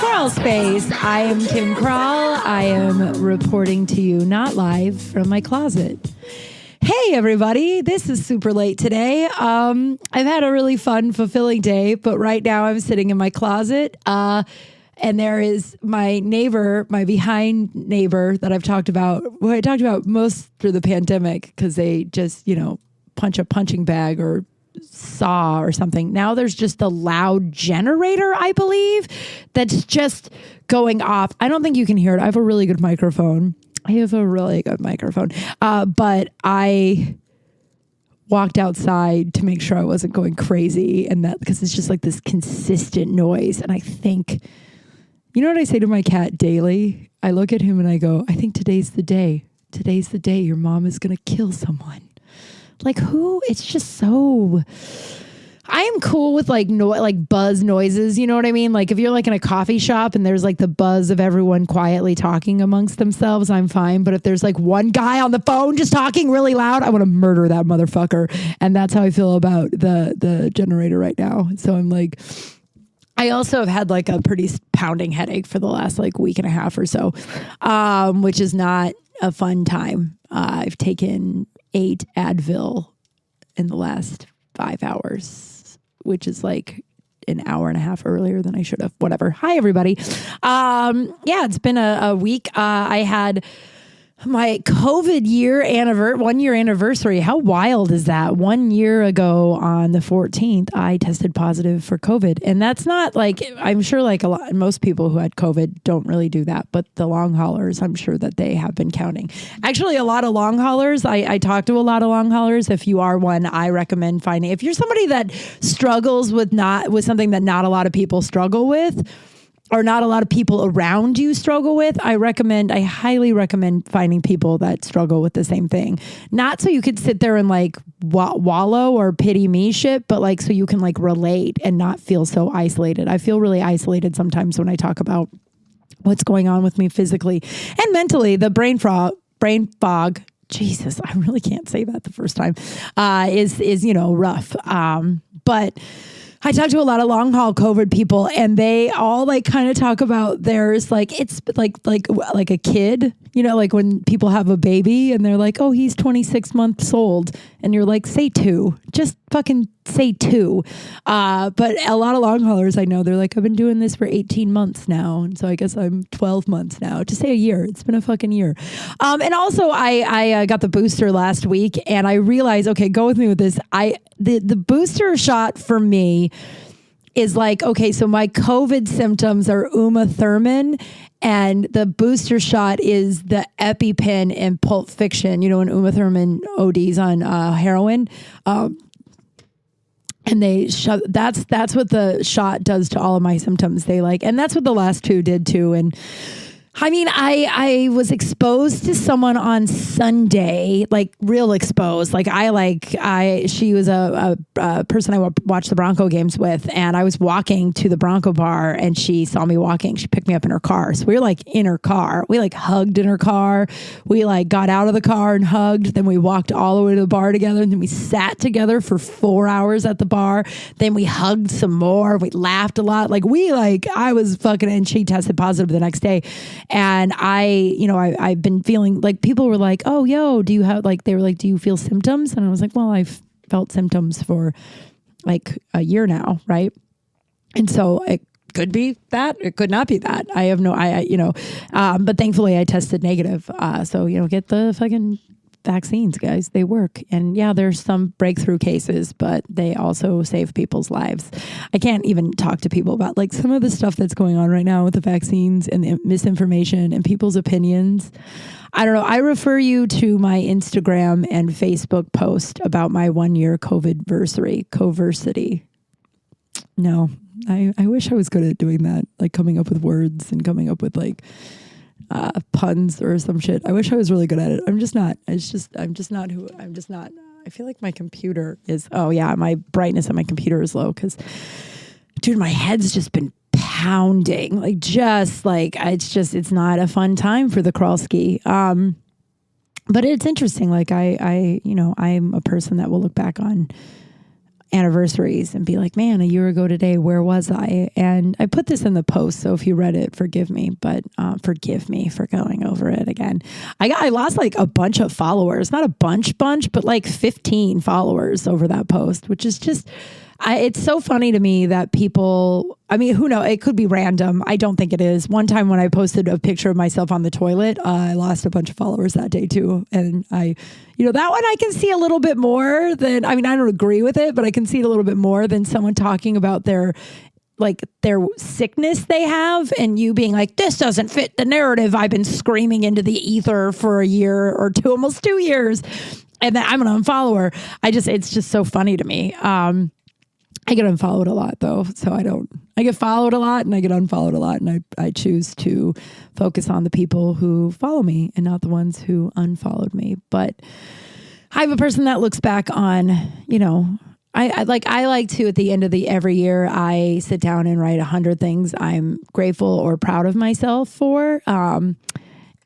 Kral Space. I am Kim Kral. I am reporting to you not live from my closet. Hey, everybody. This is super late today. I've had a really fun, fulfilling day, but right now I'm sitting in my closet. And there is my neighbor, my behind neighbor that I've talked about, who I talked about most through the pandemic because they just, punch a punching bag or saw or something. Now there's just a loud generator, I believe, that's just going off. I don't think you can hear it. I have a really good microphone. But I walked outside to make sure I wasn't going crazy, and that because it's just like this consistent noise. And I think, you know what I say to my cat daily? I look at him and I go, I think today's the day. Today's the day your mom is going to kill someone. Like who? It's just so... I am cool with like buzz noises. You know what I mean? Like if you're like in a coffee shop and there's like the buzz of everyone quietly talking amongst themselves, I'm fine. But if there's like one guy on the phone just talking really loud, I want to murder that motherfucker. And that's how I feel about the generator right now. So I'm like... I also have had like a pretty pounding headache for the last like week and a half or so, which is not a fun time. I've taken 8 Advil in the last 5 hours, which is like an hour and a half earlier than I should have. Whatever. Hi, everybody. It's been a week. I had my COVID 1 year anniversary. How wild is that? 1 year ago on the 14th, I tested positive for COVID. And that's not like, I'm sure like most people who had COVID don't really do that, but the long haulers, I'm sure that they have been counting. Actually, a lot of long haulers, I talk to a lot of long haulers. If you are one, I recommend finding, if you're somebody that struggles with something that not a lot of people struggle with, or not a lot of people around you struggle with, I highly recommend finding people that struggle with the same thing. Not so you could sit there and like wallow or pity me shit, but like so you can like relate and not feel so isolated. I feel really isolated sometimes when I talk about what's going on with me physically and mentally. The brain fog. Jesus, I really can't say that the first time, is rough. But I talk to a lot of long haul COVID people, and they all like kind of talk about theirs. Like it's like a kid, like when people have a baby and they're like, oh, he's 26 months old. And you're like, say 2, just fucking say 2. But a lot of long haulers I know, they're like, I've been doing this for 18 months now. And so I guess I'm 12 months now. To say a year, it's been a fucking year. And also I got the booster last week and I realized, okay, go with me with this. The booster shot for me is like, okay, so my COVID symptoms are Uma Thurman, and the booster shot is the EpiPen in Pulp Fiction, when Uma Thurman ODs on heroin. And that's what the shot does to all of my symptoms. And that's what the last 2 did too. And I mean, I was exposed to someone on Sunday, like real exposed. She was a person I watched the Bronco games with, and I was walking to the Bronco bar and she saw me walking. She picked me up in her car. So we were like in her car. We like hugged in her car. We like got out of the car and hugged. Then we walked all the way to the bar together. And then we sat together for 4 hours at the bar. Then we hugged some more. We laughed a lot. I was fucking, and she tested positive the next day. And I've been feeling like people were like, oh, yo, do you have they were like, do you feel symptoms? And I was like, well, I've felt symptoms for like a year now. Right. And so it could be that, it could not be that. I have but thankfully I tested negative. So, get the fucking vaccines, guys. They work. And yeah, there's some breakthrough cases, but they also save people's lives. I can't even talk to people about like some of the stuff that's going on right now with the vaccines and the misinformation and people's opinions. I don't know. I refer you to my Instagram and Facebook post about my 1 year COVID-versary. No, I wish I was good at doing that, like coming up with words and coming up with like puns or some shit. I wish I was really good at it. I'm just not. I feel like my computer is, my brightness on my computer is low because, dude, my head's just been pounding. It's not a fun time for the Kralski. But it's interesting. I'm a person that will look back on anniversaries and be like, man, a year ago today, where was I? And I put this in the post, so if you read it, forgive me, but forgive me for going over it again. I lost like a bunch of followers, not a bunch, but like 15 followers over that post, which is just, it's so funny to me that people, I mean, who knows? It could be random. I don't think it is. One time when I posted a picture of myself on the toilet, I lost a bunch of followers that day too. And that one I can see a little bit more than, I mean, I don't agree with it, but I can see it a little bit more than someone talking about their sickness they have and you being like, this doesn't fit the narrative I've been screaming into the ether for a year or two, almost 2 years. And then I'm going to unfollow her. It's just so funny to me. I get unfollowed a lot though. So I get followed a lot and I get unfollowed a lot. And I choose to focus on the people who follow me and not the ones who unfollowed me. But I'm a person that looks back on, I like to, at the end of every year, I sit down and write 100 things I'm grateful or proud of myself for.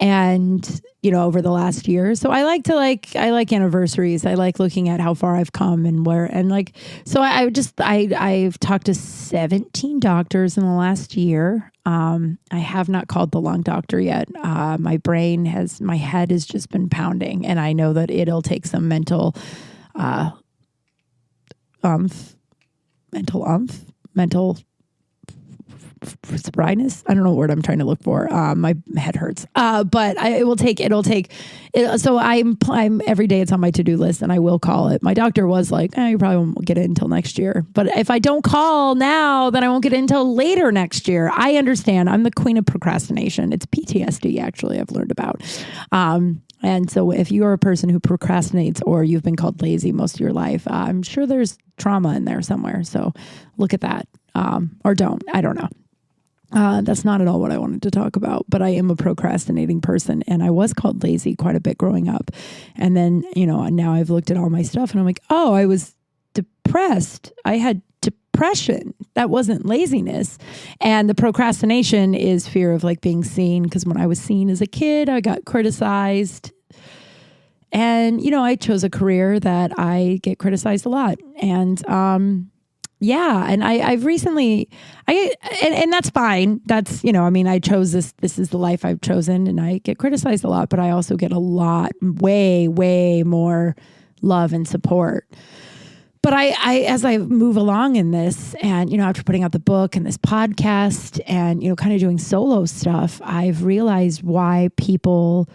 And, over the last year. So I like anniversaries. I like looking at how far I've come and where, and so I've talked to 17 doctors in the last year. I have not called the lung doctor yet. My head has just been pounding and I know that it'll take some mental sobrietness. I don't know what word I'm trying to look for. My head hurts. But it'll take. So I'm every day it's on my to-do list and I will call it. My doctor was like, you probably won't get it until next year. But if I don't call now, then I won't get it until later next year. I understand. I'm the queen of procrastination. It's PTSD actually I've learned about. And so if you're a person who procrastinates or you've been called lazy most of your life, I'm sure there's trauma in there somewhere. So look at that. Or don't. I don't know. That's not at all what I wanted to talk about, but I am a procrastinating person and I was called lazy quite a bit growing up. And then, now I've looked at all my stuff and I'm like, oh, I was depressed. I had depression. That wasn't laziness. And the procrastination is fear of being seen. Because when I was seen as a kid, I got criticized. And, I chose a career that I get criticized a lot. And, yeah. And I've recently, and that's fine. That's, I chose this is the life I've chosen and I get criticized a lot, but I also get a lot, way, way more love and support. But as I move along in this and, after putting out the book and this podcast and, kind of doing solo stuff, I've realized why people,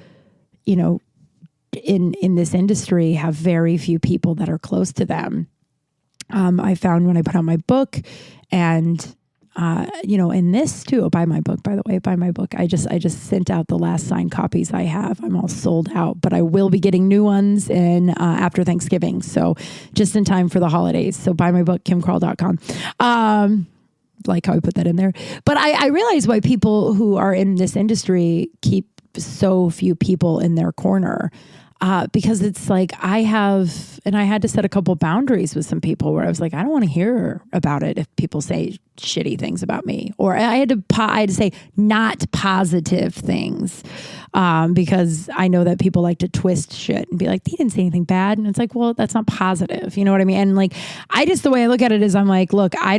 in this industry have very few people that are close to them. I found when I put out my book and, in this too, buy my book, by the way, buy my book. I just sent out the last signed copies I have. I'm all sold out, but I will be getting new ones in, after Thanksgiving. So just in time for the holidays. So buy my book, KimKral.com. Like how I put that in there. But I realize why people who are in this industry keep so few people in their corner. Because it's I had to set a couple boundaries with some people where I was like, I don't want to hear about it if people say shitty things about me, or I had to say not positive things, because I know that people like to twist shit and be like, they didn't say anything bad. And it's like, well, that's not positive. You know what I mean? And the way I look at it is I'm like, look, I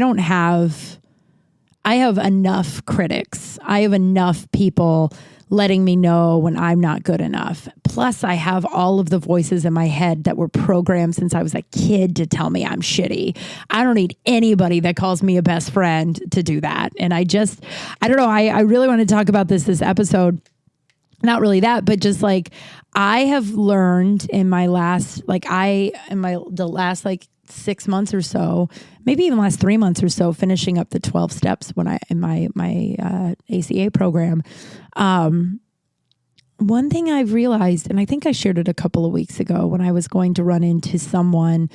have enough critics. I have enough people letting me know when I'm not good enough. Plus, I have all of the voices in my head that were programmed since I was a kid to tell me I'm shitty. I don't need anybody that calls me a best friend to do that. And I don't know. I really want to talk about this episode. Not really that, but just I have learned in my last, the last 6 months or so, maybe even last 3 months or so, finishing up the 12 steps in my ACA program. One thing I've realized, and I think I shared it a couple of weeks ago when I was going to run into someone's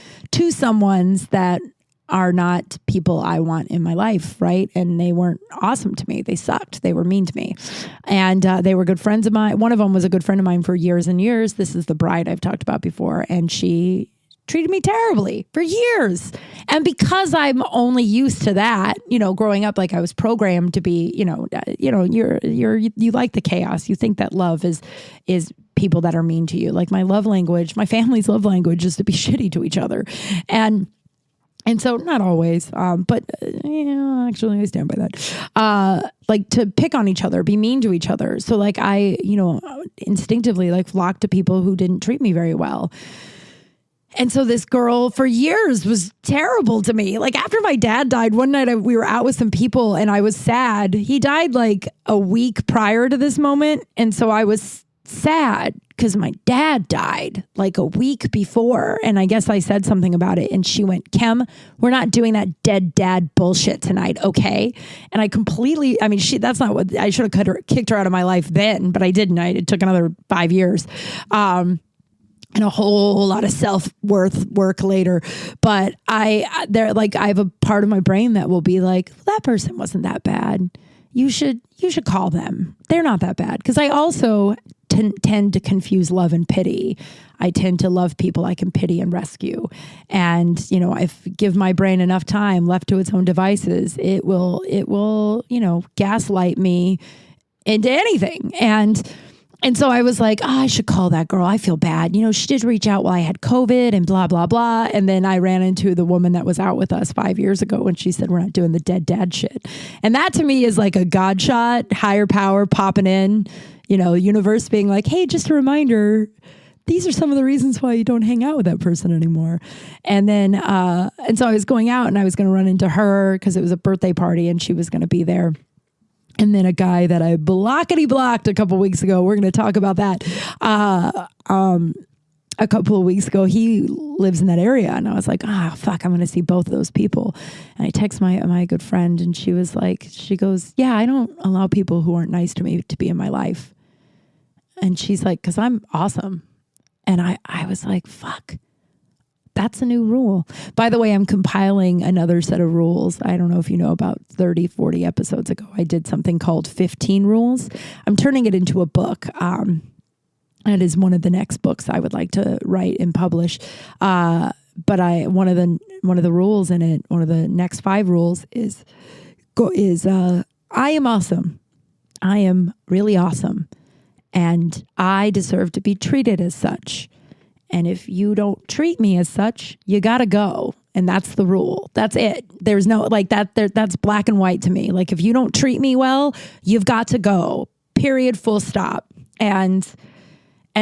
that are not people I want in my life, right? And they weren't awesome to me. They sucked. They were mean to me. And they were good friends of mine. One of them was a good friend of mine for years and years. This is the bride I've talked about before. And she treated me terribly for years. And because I'm only used to that, growing up, I was programmed to be, you like the chaos. You think that love is people that are mean to you. My love language, my family's love language is to be shitty to each other. And And so not always, but yeah, actually I stand by that. Like to pick on each other, be mean to each other. So like I, instinctively like flocked to people who didn't treat me very well. And so this girl for years was terrible to me. Like after my dad died, one night we were out with some people and I was sad. He died like a week prior to this moment. And so I was sad because my dad died like a week before. And I guess I said something about it. And she went, Kim, we're not doing that dead dad bullshit tonight. Okay. And I completely, that's not what I should have kicked her out of my life then, but I didn't. It took another 5 years. And a whole lot of self-worth work later. But I have a part of my brain that will be like, that person wasn't that bad. You should call them. They're not that bad. Because I also tend to confuse love and pity. I tend to love people I can pity and rescue. And, if give my brain enough time left to its own devices, it will, gaslight me into anything. And so I was like, I should call that girl. I feel bad. She did reach out while I had COVID and blah, blah, blah. And then I ran into the woman that was out with us 5 years ago and she said, we're not doing the dead dad shit. And that to me is like a God shot, higher power popping in, universe being like, hey, just a reminder, these are some of the reasons why you don't hang out with that person anymore. And then, and so I was going out and I was going to run into her because it was a birthday party and she was going to be there. And then a guy that I blocked a couple of weeks ago. We're going to talk about that. A couple of weeks ago, he lives in that area. And I was like, fuck, I'm going to see both of those people. And I text my good friend and she goes, yeah, I don't allow people who aren't nice to me to be in my life. And she's like, because I'm awesome. And I was like, fuck. That's a new rule. By the way, I'm compiling another set of rules. I don't know if you know, about 30, 40 episodes ago, I did something called 15 Rules. I'm turning it into a book. It is one of the next books I would like to write and publish. But one of the rules in it, one of the next 5 rules is I am awesome. I am really awesome. And I deserve to be treated as such. And if you don't treat me as such, you gotta go. And that's the rule. That's it. There's no that's black and white to me. Like if you don't treat me well, you've got to go. Period. Full stop. And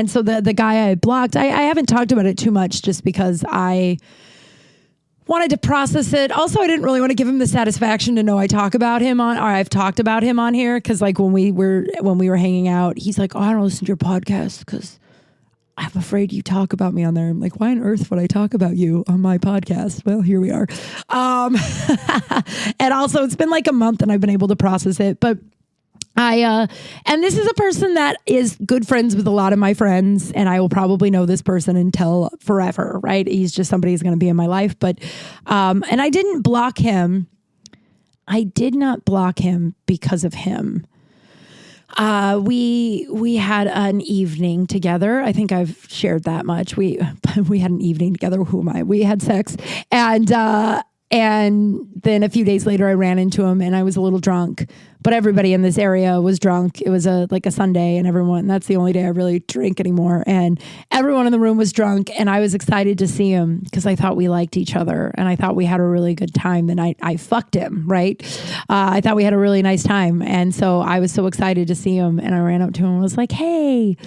so the guy I blocked, I haven't talked about it too much just because I wanted to process it. Also, I didn't really want to give him the satisfaction to know I've talked about him on here. Cause like when we were hanging out, he's like, oh, I don't listen to your podcast because I'm afraid you talk about me on there. I'm like, why on earth would I talk about you on my podcast? Well, here we are. And also it's been like a month and I've been able to process it, but and this is a person that is good friends with a lot of my friends and I will probably know this person until forever, right? He's just somebody who's going to be in my life. But, and I didn't block him. I did not block him because of him. We had an evening together. I think I've shared that much. We had an evening together. Who am I? We had sex and then a few days later I ran into him and I was a little drunk, but everybody in this area was drunk. It was like a Sunday and that's the only day I really drink anymore. And everyone in the room was drunk and I was excited to see him because I thought we liked each other and I thought we had a really good time the night I fucked him, right? I thought we had a really nice time. And so I was so excited to see him and I ran up to him and was like, hey,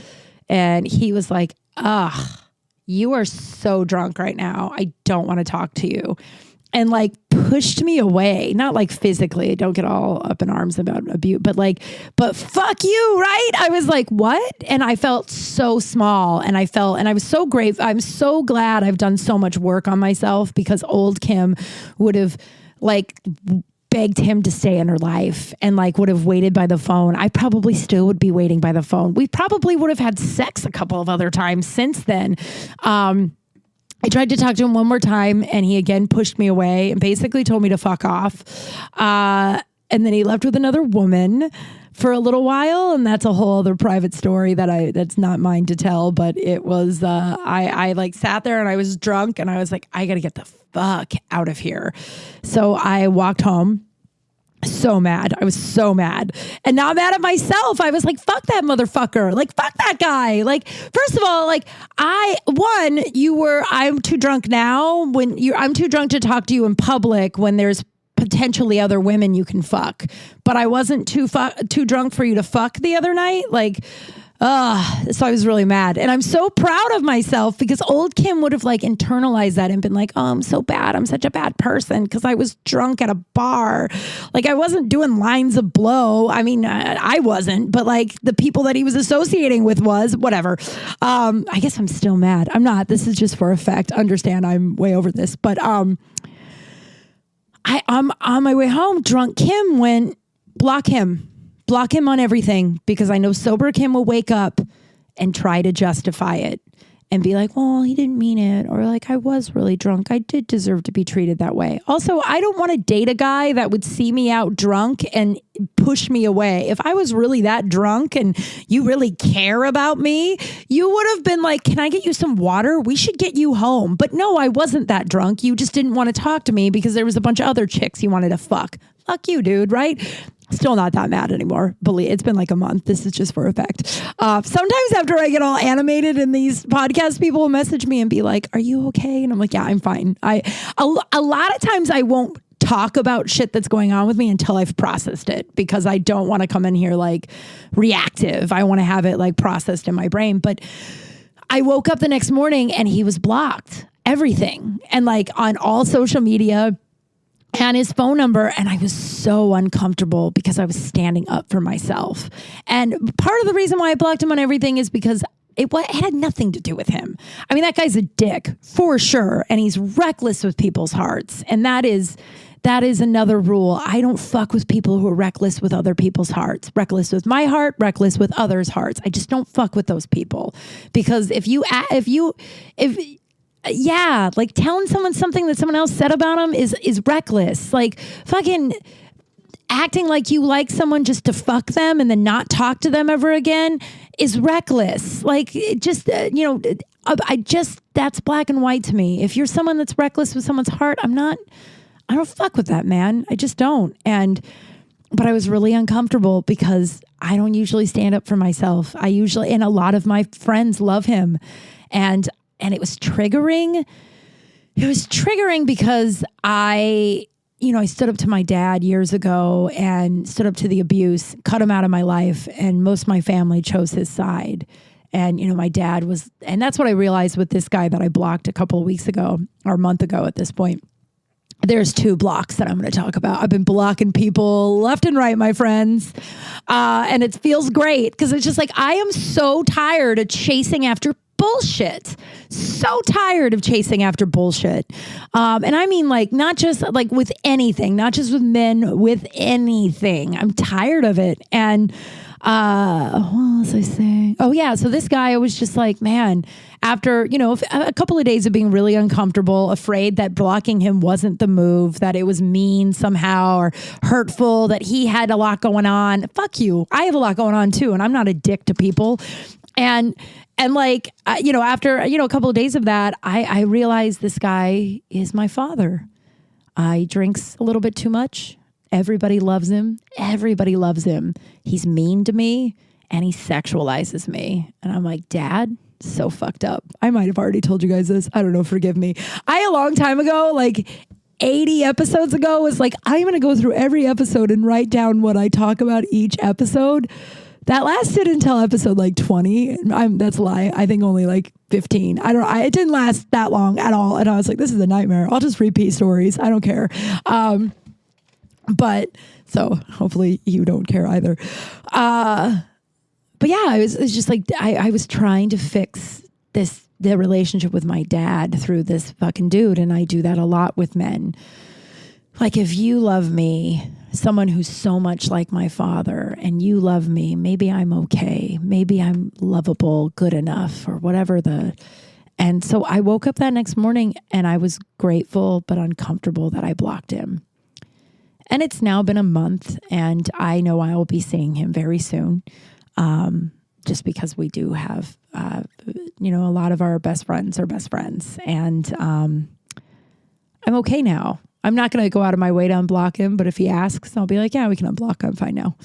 and he was like, ugh, you are so drunk right now. I don't want to talk to you. And like pushed me away, not like physically, don't get all up in arms about abuse, but fuck you, right? I was like, what? And I felt so small and I was so grateful. I'm so glad I've done so much work on myself because old Kim would have like begged him to stay in her life and like would have waited by the phone. I probably still would be waiting by the phone. We probably would have had sex a couple of other times since then. I tried to talk to him one more time and he again pushed me away and basically told me to fuck off. And then he left with another woman for a little while. And that's a whole other private story that's not mine to tell, but it was, I like sat there and I was drunk and I was like, I got to get the fuck out of here. So I walked home So mad. I was so mad. And not mad at myself. I was like, fuck that motherfucker. Like, fuck that guy. Like, first of all, like I'm too drunk now I'm too drunk to talk to you in public when there's potentially other women you can fuck. But I wasn't too drunk for you to fuck the other night. Like, so I was really mad. And I'm so proud of myself because old Kim would have like internalized that and been like, oh, I'm so bad. I'm such a bad person because I was drunk at a bar. Like I wasn't doing lines of blow. I mean, I wasn't, but like the people that he was associating with was whatever. I guess I'm still mad. I'm not. This is just for effect. Understand I'm way over this. But I'm on my way home. Drunk Kim went, block him. Block him on everything because I know sober Kim will wake up and try to justify it and be like, well, he didn't mean it. Or like, I was really drunk. I did deserve to be treated that way. Also, I don't want to date a guy that would see me out drunk and push me away. If I was really that drunk and you really care about me, you would have been like, can I get you some water? We should get you home. But no, I wasn't that drunk. You just didn't want to talk to me because there was a bunch of other chicks you wanted to fuck. Fuck you, dude, right? Still not that mad anymore. Believe it's been like a month. This is just for effect. Sometimes after I get all animated in these podcasts, people will message me and be like, are you okay? And I'm like, yeah, I'm fine. A lot of times I won't talk about shit that's going on with me until I've processed it because I don't want to come in here like reactive. I want to have it like processed in my brain. But I woke up the next morning and he was blocked. Everything. And like on all social media, and his phone number. And I was so uncomfortable because I was standing up for myself. And part of the reason why I blocked him on everything is because it had nothing to do with him. I mean, that guy's a dick for sure. And he's reckless with people's hearts. And that is another rule. I don't fuck with people who are reckless with other people's hearts. Reckless with my heart, reckless with others' hearts. I just don't fuck with those people. Because yeah, like telling someone something that someone else said about them is reckless. Like fucking acting like you like someone just to fuck them and then not talk to them ever again is reckless. Like just, that's black and white to me. If you're someone that's reckless with someone's heart, I don't fuck with that, man. I just don't. But I was really uncomfortable because I don't usually stand up for myself. And a lot of my friends love him. And it was triggering. It was triggering because I stood up to my dad years ago and stood up to the abuse, cut him out of my life. And most of my family chose his side. And, my dad was, and that's what I realized with this guy that I blocked a couple of weeks ago or a month ago at this point. There's 2 blocks that I'm going to talk about. I've been blocking people left and right, my friends. And it feels great because it's just like, I am so tired of chasing after bullshit. So tired of chasing after bullshit. And I mean like, not just like with anything, not just with men, with anything. I'm tired of it. And what was I saying? Oh yeah. So this guy, I was just like, man, after, a couple of days of being really uncomfortable, afraid that blocking him wasn't the move, that it was mean somehow or hurtful, that he had a lot going on. Fuck you. I have a lot going on too. And I'm not a dick to people. And like, after, a couple of days of that, I realized this guy is my father. He drinks a little bit too much. Everybody loves him. Everybody loves him. He's mean to me and he sexualizes me. And I'm like, Dad, so fucked up. I might have already told you guys this. I don't know. Forgive me. A long time ago, like 80 episodes ago, was like, I'm going to go through every episode and write down what I talk about each episode. That lasted until episode like 20. That's a lie. I think only like 15. It didn't last that long at all. And I was like, this is a nightmare. I'll just repeat stories. I don't care. But so hopefully you don't care either. But yeah, it's just like, I was trying to fix the relationship with my dad through this fucking dude. And I do that a lot with men. Like, if you love me, someone who's so much like my father, and you love me, maybe I'm okay. Maybe I'm lovable, good enough, or whatever and so I woke up that next morning and I was grateful but uncomfortable that I blocked him. And it's now been a month and I know I will be seeing him very soon. Just because we do have, a lot of our best friends are best friends. And I'm okay now. I'm not going to go out of my way to unblock him, but if he asks, I'll be like, yeah, we can unblock him. Fine now.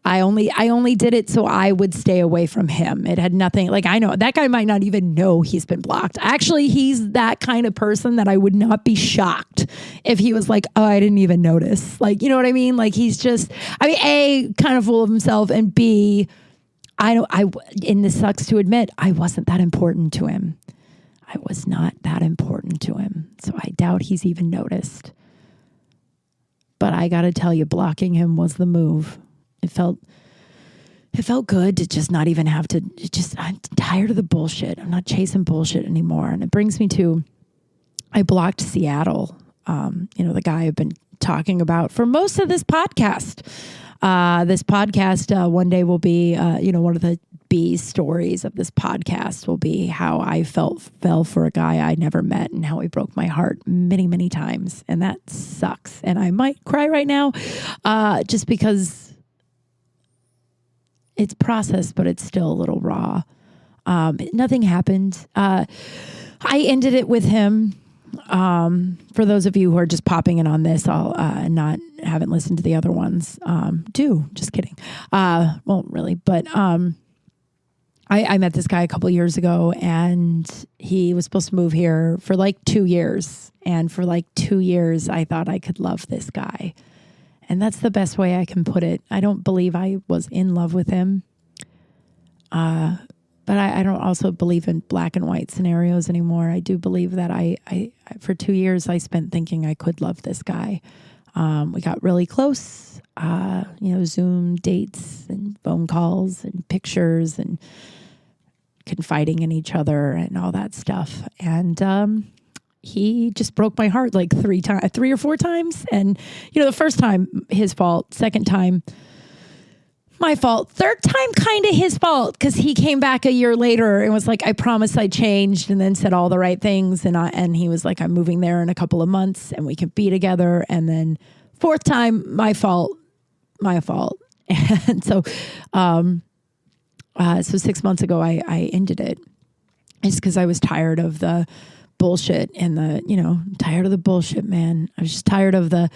I only did it so I would stay away from him. It had nothing, like, I know that guy might not even know he's been blocked. Actually, he's that kind of person that I would not be shocked if he was like, oh, I didn't even notice. Like, you know what I mean? Like, he's just, I mean, A, kind of full of himself, and B, and this sucks to admit, I wasn't that important to him. I was not that important to him. So I doubt he's even noticed. But I got to tell you, blocking him was the move. It felt good to just not even have to, I'm tired of the bullshit. I'm not chasing bullshit anymore. And it brings me to, I blocked Seattle, the guy I've been talking about for most of this podcast. This podcast one day will be, one of the B stories of this podcast will be how I fell for a guy I never met and how he broke my heart many, many times. And that sucks. And I might cry right now just because it's processed, but it's still a little raw. Nothing happened. I ended it with him. For those of you who are just popping in on this, I'll haven't listened to the other ones. Just kidding. Well, really, but I met this guy a couple years ago, and he was supposed to move here for like 2 years. And for like 2 years, I thought I could love this guy. And that's the best way I can put it. I don't believe I was in love with him. But I don't also believe in black and white scenarios anymore. I do believe that I for 2 years, I spent thinking I could love this guy. We got really close, Zoom dates and phone calls and pictures and confiding in each other and all that stuff. And he just broke my heart like 3 or 4 times. And, the first time, his fault. Second time, my fault. Third time, kind of his fault, because he came back a year later and was like, I promise I changed, and then said all the right things. And he was like, I'm moving there in a couple of months and we can be together. And then fourth time, my fault. And so 6 months ago, I ended it just because I was tired of the bullshit and tired of the bullshit, man. I was just tired of the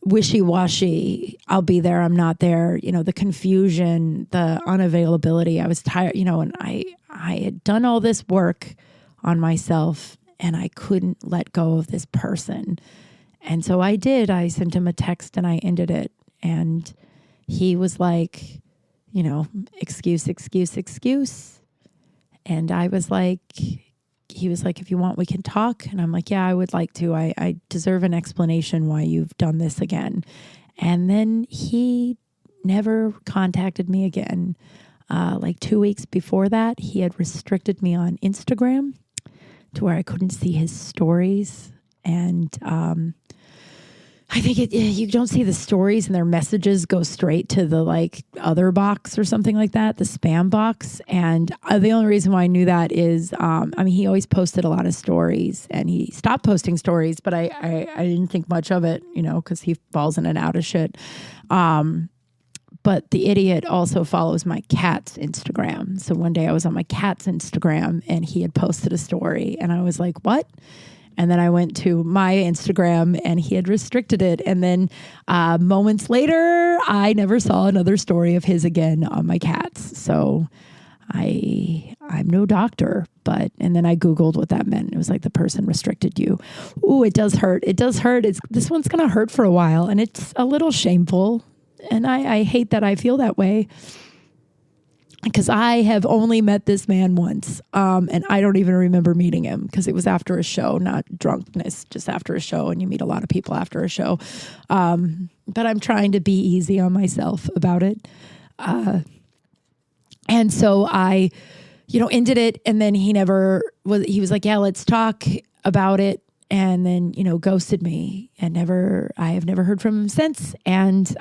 wishy-washy, I'll be there, I'm not there, the confusion, the unavailability. I was tired, and I had done all this work on myself and I couldn't let go of this person. And so I did. I sent him a text and I ended it. And he was like, excuse. And I was like, he was like, if you want, we can talk. And I'm like, yeah, I would like to. I deserve an explanation why you've done this again. And then he never contacted me again. Like 2 weeks before that, he had restricted me on Instagram to where I couldn't see his stories. And I think you don't see the stories and their messages go straight to the other box or something like that, the spam box. And the only reason why I knew that is, he always posted a lot of stories and he stopped posting stories, but I didn't think much of it, because he falls in and out of shit. But the idiot also follows my cat's Instagram. So one day I was on my cat's Instagram and he had posted a story and I was like, what? And then I went to my Instagram and he had restricted it. And then moments later, I never saw another story of his again on my cats. So I'm no doctor, and then I Googled what that meant. It was like the person restricted you. Ooh, it does hurt. It does hurt. This one's going to hurt for a while and it's a little shameful. And I hate that I feel that way. Because I have only met this man once, and I don't even remember meeting him because it was after a show, not drunkenness, just after a show, and you meet a lot of people after a show. But I'm trying to be easy on myself about it. And so I, ended it, and then he was like, yeah, let's talk about it, and then, ghosted me, and I have never heard from him since, and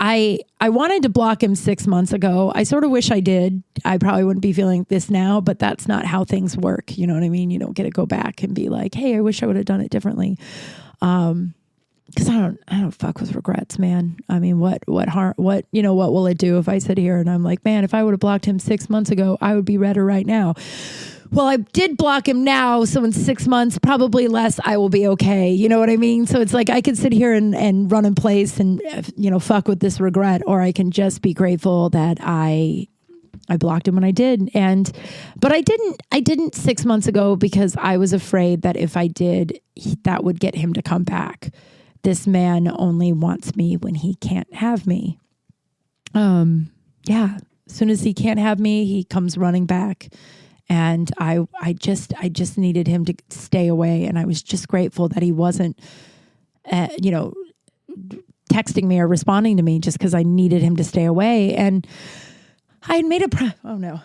I wanted to block him 6 months ago. I sort of wish I did. I probably wouldn't be feeling this now, but that's not how things work. You know what I mean? You don't get to go back and be like, hey, I wish I would have done it differently. Because I don't fuck with regrets, man. I mean, what harm, what will it do if I sit here and I'm like, man, if I would have blocked him 6 months ago, I would be redder right now. well, I did block him now, so in 6 months, probably less, I will be okay. You know what I mean? So it's like I could sit here and run in place and, fuck with this regret, or I can just be grateful that I blocked him when I did. But I didn't 6 months ago because I was afraid that if I did, that would get him to come back. This man only wants me when he can't have me. Yeah. As soon as he can't have me, he comes running back. And I just needed him to stay away. And I was just grateful that he wasn't, texting me or responding to me just because I needed him to stay away. And I had made oh no.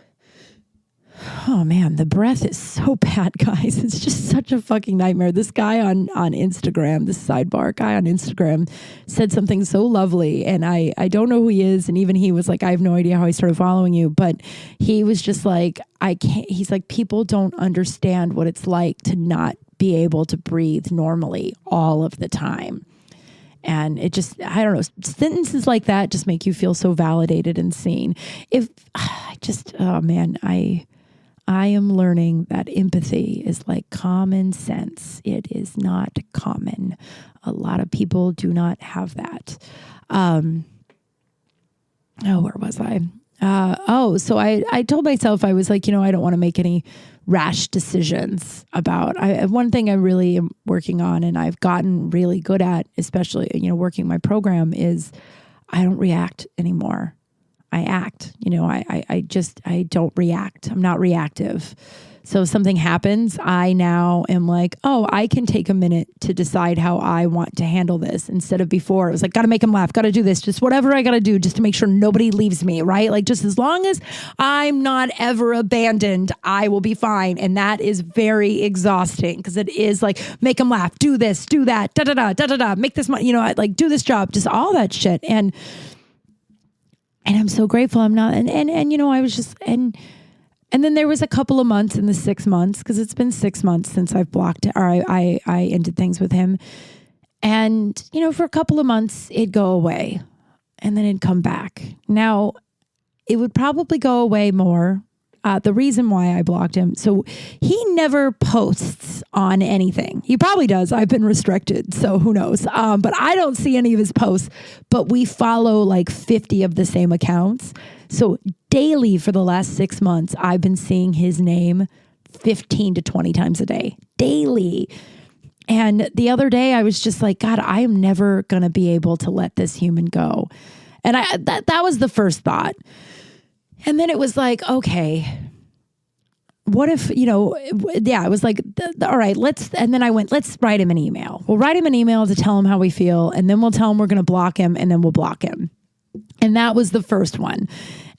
Oh man, the breath is so bad, guys. It's just such a fucking nightmare. This guy on Instagram, this sidebar guy on Instagram said something so lovely, and I don't know who he is, and even he was like, I have no idea how I started following you, but he was just like, he's like, people don't understand what it's like to not be able to breathe normally all of the time. And it just, I don't know, sentences like that just make you feel so validated and seen. I am learning that empathy is like common sense. It is not common. A lot of people do not have that. Where was I? So I told myself, I was like, I don't want to make any rash decisions about, one thing I really am working on and I've gotten really good at, especially, working my program, is I don't react anymore. I act, I don't react. I'm not reactive. So if something happens, I now am like, oh, I can take a minute to decide how I want to handle this. Instead of before, it was like, got to make him laugh, got to do this, just whatever I got to do just to make sure nobody leaves me, right? Like, just as long as I'm not ever abandoned, I will be fine. And that is very exhausting because it is like, make him laugh, do this, do that, da-da-da, make this money, like do this job, just all that shit. And I'm so grateful I'm not, and I was just, and then there was a couple of months in the 6 months, because it's been 6 months since I've blocked, or I ended things with him. And, for a couple of months, it'd go away and then it'd come back. Now, it would probably go away more. The reason why I blocked him, so he never posts on anything. He probably does. I've been restricted, so who knows? But I don't see any of his posts, but we follow like 50 of the same accounts. So daily for the last 6 months, I've been seeing his name 15 to 20 times a day, daily. And the other day I was just like, God, I am never going to be able to let this human go. And that was the first thought. And then it was like, okay, what if, I was like, all right, and then I went, let's write him an email. We'll write him an email to tell him how we feel. And then we'll tell him we're going to block him, and then we'll block him. And that was the first one.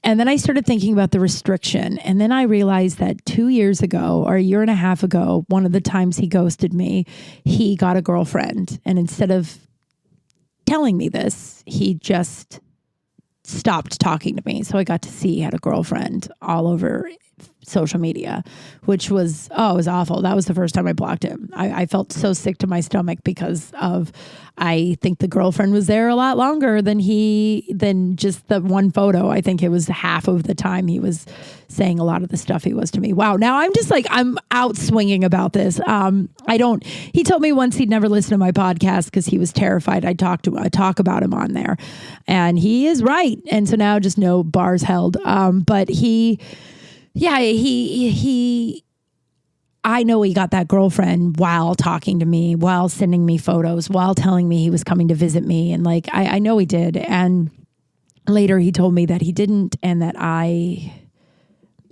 And then I started thinking about the restriction. And then I realized that 2 years ago, or a year and a half ago, one of the times he ghosted me, he got a girlfriend. And instead of telling me this, he just stopped talking to me. So I got to see he had a girlfriend all over social media, which was, it was awful. That was the first time I blocked him. I felt so sick to my stomach because I think the girlfriend was there a lot longer than just the one photo. I think it was half of the time he was saying a lot of the stuff he was to me. Wow. Now I'm just like, I'm out swinging about this. He told me once he'd never listen to my podcast because he was terrified I talk about him on there, and he is right. And so now just no bars held. But I know he got that girlfriend while talking to me, while sending me photos, while telling me he was coming to visit me. And like, I know he did. And later he told me that he didn't, and that I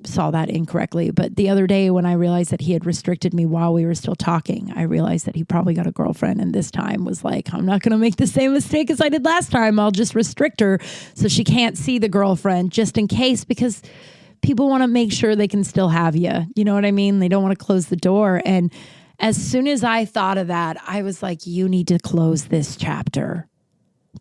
saw that incorrectly. But the other day when I realized that he had restricted me while we were still talking, I realized that he probably got a girlfriend, and this time was like, I'm not going to make the same mistake as I did last time. I'll just restrict her so she can't see the girlfriend, just in case, because people want to make sure they can still have you. You know what I mean? They don't want to close the door. And as soon as I thought of that, I was like, you need to close this chapter.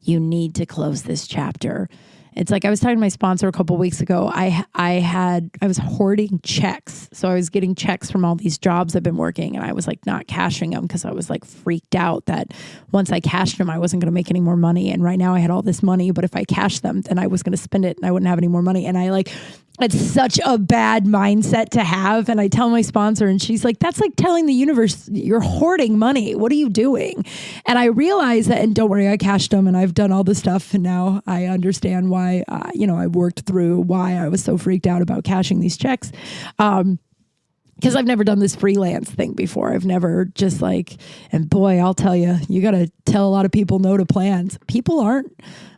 You need to close this chapter. It's like I was talking to my sponsor a couple of weeks ago. I was hoarding checks. So I was getting checks from all these jobs I've been working, and I was like not cashing them because I was like freaked out that once I cashed them, I wasn't going to make any more money. And right now I had all this money, but if I cashed them, then I was going to spend it and I wouldn't have any more money. And It's such a bad mindset to have. And I tell my sponsor, and she's like, that's like telling the universe you're hoarding money. What are you doing? And I realized that, and don't worry, I cashed them and I've done all the stuff. And now I understand why, I worked through why I was so freaked out about cashing these checks. Because I've never done this freelance thing before. I've never just and boy, I'll tell you, you got to tell a lot of people no to plans.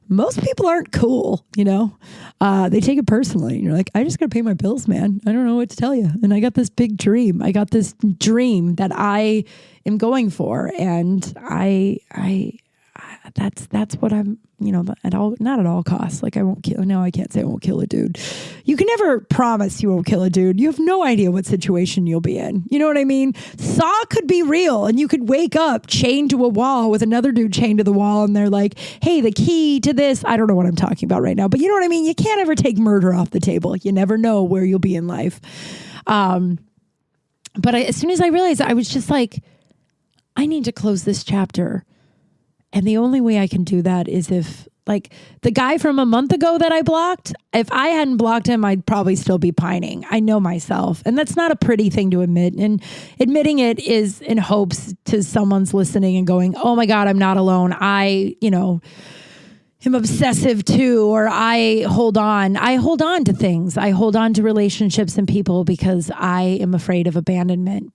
Most people aren't cool, they take it personally. And you're like, I just got to pay my bills, man. I don't know what to tell you. And I got this big dream. I got this dream that I am going for. And that's what I'm, not at all costs. I won't kill. No, I can't say I won't kill a dude. You can never promise you won't kill a dude. You have no idea what situation you'll be in. You know what I mean? Saw could be real and you could wake up chained to a wall with another dude chained to the wall. And they're like, hey, the key to this, I don't know what I'm talking about right now, but you know what I mean? You can't ever take murder off the table. You never know where you'll be in life. But as soon as I realized, I was just like, I need to close this chapter. And the only way I can do that is if, the guy from a month ago that I blocked, if I hadn't blocked him, I'd probably still be pining. I know myself. And that's not a pretty thing to admit. And admitting it is in hopes to someone's listening and going, oh my God, I'm not alone. I am obsessive too, or I hold on to things. I hold on to relationships and people because I am afraid of abandonment,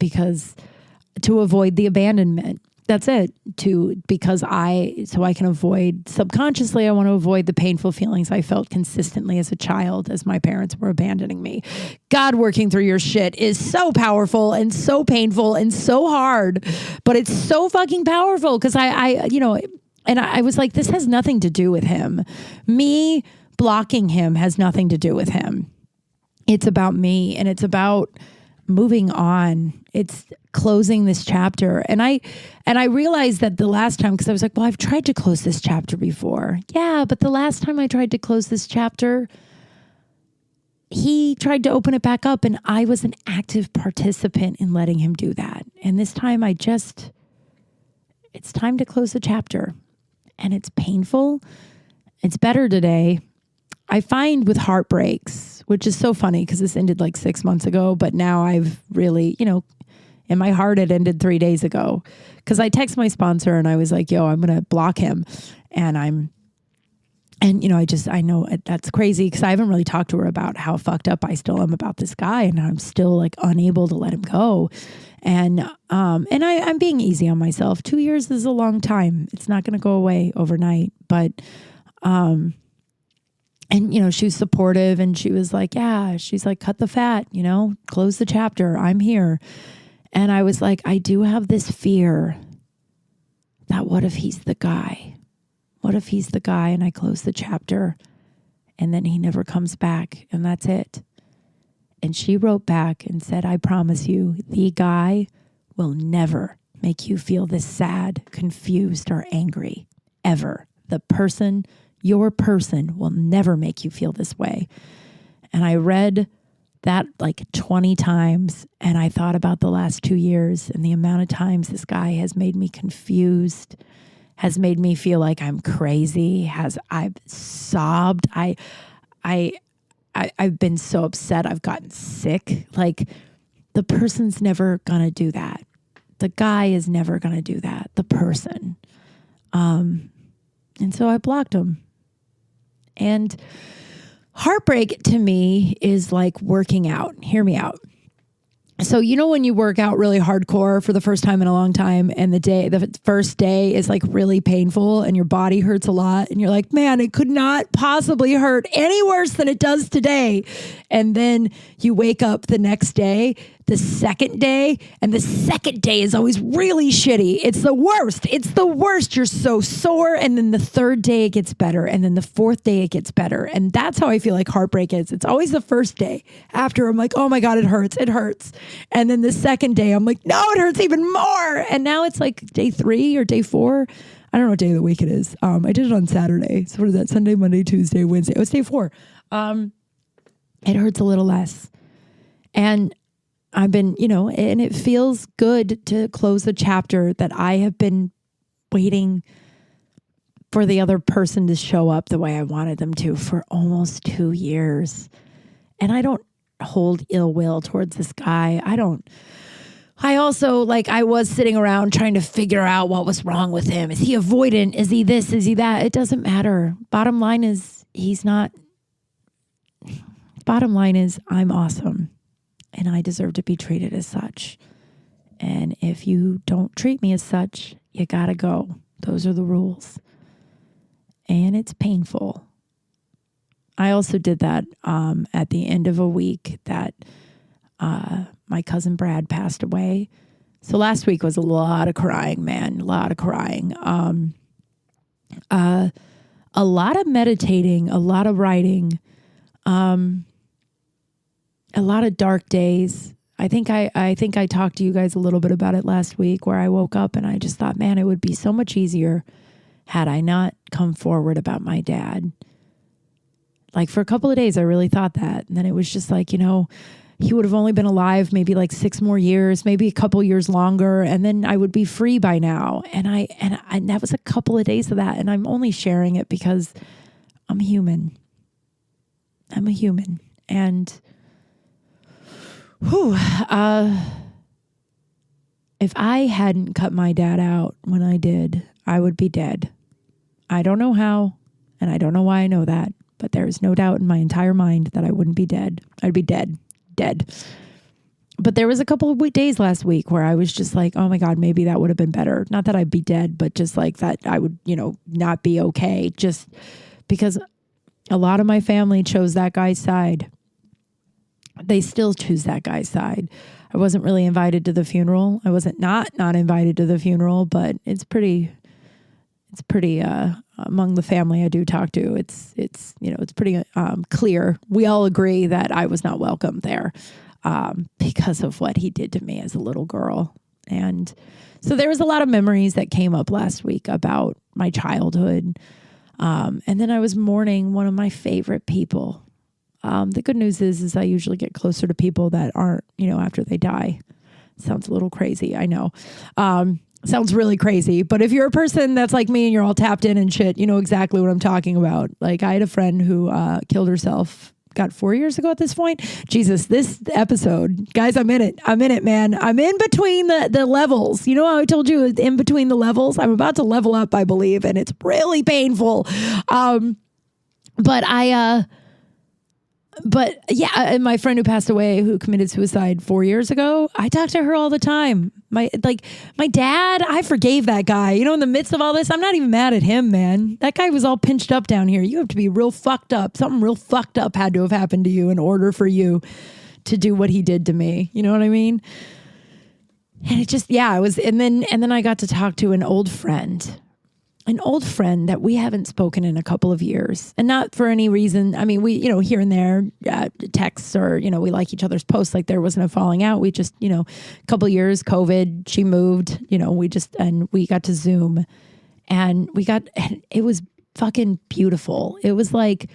to avoid the abandonment. That's it. So I can avoid subconsciously, I want to avoid the painful feelings I felt consistently as a child as my parents were abandoning me. God working through your shit is so powerful and so painful and so hard, but it's so fucking powerful because I was like, this has nothing to do with him. Me blocking him has nothing to do with him. It's about me and it's about moving on. It's closing this chapter. And I realized that the last time, because I was like, well, I've tried to close this chapter before. Yeah, but the last time I tried to close this chapter, he tried to open it back up and I was an active participant in letting him do that. And this time it's time to close the chapter. And it's painful. It's better today. I find with heartbreaks, which is so funny because this ended 6 months ago, but now I've really, in my heart, it ended 3 days ago because I text my sponsor and I was like, yo, I'm going to block him. And I know that's crazy because I haven't really talked to her about how fucked up I still am about this guy. And I'm still unable to let him go. And I'm being easy on myself. 2 years is a long time. It's not going to go away overnight, but, and, she was supportive and she was like, yeah, she's like, cut the fat, close the chapter. I'm here. And I was like, I do have this fear that what if he's the guy? What if he's the guy and I close the chapter and then he never comes back and that's it? And she wrote back and said, I promise you, the guy will never make you feel this sad, confused, or angry, ever. Your person will never make you feel this way. And I read that 20 times and I thought about the last 2 years and the amount of times this guy has made me confused, has made me feel like I'm crazy, I've sobbed. I've been so upset. I've gotten sick. The person's never gonna do that. The guy is never gonna do that. The person. And so I blocked him. And heartbreak to me is like working out. Hear me out. So, when you work out really hardcore for the first time in a long time and the first day is really painful and your body hurts a lot and you're like, man, it could not possibly hurt any worse than it does today. And then you wake up the next day, the second day, and the second day is always really shitty. It's the worst. You're so sore. And then the third day it gets better. And then the fourth day it gets better. And that's how I feel like heartbreak is. It's always the first day after I'm like, oh my God, it hurts. It hurts. And then the second day I'm like, no, it hurts even more. And now it's day 3 or day 4. I don't know what day of the week it is. I did it on Saturday. So what is that? Sunday, Monday, Tuesday, Wednesday. Oh, it's day 4. It hurts a little less. And I've been, and it feels good to close the chapter that I have been waiting for the other person to show up the way I wanted them to for almost 2 years. and I don't hold ill will towards this guy. I also, like, I was sitting around trying to figure out what was wrong with him. Is he avoidant? Is he this? Is he that? It doesn't matter. Bottom line is I'm awesome and I deserve to be treated as such. And if you don't treat me as such, you gotta go. Those are the rules. And it's painful. I also did that at the end of a week that my cousin Brad passed away. So last week was a lot of crying, man. A lot of crying. A lot of meditating, a lot of writing, a lot of dark days. I think I talked to you guys a little bit about it last week, where I woke up and I just thought, man, it would be so much easier had I not come forward about my dad. Like, for a couple of days, I really thought that. And then it was just like, he would have only been alive maybe like 6 more years, maybe a couple years longer, and then I would be free by now. And that was a couple of days of that. And I'm only sharing it because I'm human. I'm a human. And if I hadn't cut my dad out when I did, I would be dead. I don't know how, and I don't know why I know that, but there is no doubt in my entire mind that I wouldn't be dead. I'd be dead. But there was a couple of days last week where I was just like, oh my God, maybe that would have been better. Not that I'd be dead, but just like that I would, not be okay. Just because a lot of my family chose that guy's side. They still choose that guy's side. I wasn't really invited to the funeral. I wasn't not invited to the funeral, but it's pretty among the family I do talk to, it's pretty clear. We all agree that I was not welcome there because of what he did to me as a little girl. And so there was a lot of memories that came up last week about my childhood. And then I was mourning one of my favorite people. The good news is I usually get closer to people that aren't, after they die. Sounds a little crazy, I know. Sounds really crazy, but if you're a person that's like me and you're all tapped in and shit, you know exactly what I'm talking about. Like, I had a friend who killed herself, 4 years ago at this point. Jesus, this episode, guys, I'm in it, man. I'm in between the levels. You know how I told you it's in between the levels? I'm about to level up, I believe, and it's really painful. But yeah, and my friend who passed away, who committed suicide 4 years ago, I talk to her all the time. My dad, I forgave that guy. In the midst of all this, I'm not even mad at him, man. That guy was all pinched up down here. You have to be real fucked up. Something real fucked up had to have happened to you in order for you to do what he did to me. You know what I mean? And it just, yeah, it was, and then I got to talk to an old friend that we haven't spoken in a couple of years, and not for any reason. I mean, we, here and there, texts, or, we like each other's posts. Like, there wasn't a falling out. We just, a couple of years, COVID, she moved, we got to Zoom, and it was fucking beautiful. It was like,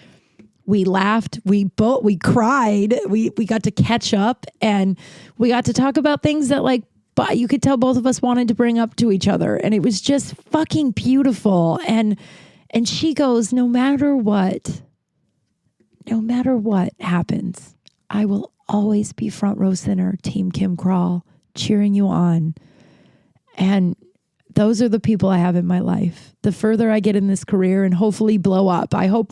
we laughed, we cried, we got to catch up, and we got to talk about things that, like, but you could tell both of us wanted to bring up to each other. And it was just fucking beautiful. And she goes, no matter what happens, I will always be front row center, Team Kim Kral, cheering you on. And those are the people I have in my life. The further I get in this career and hopefully blow up, I hope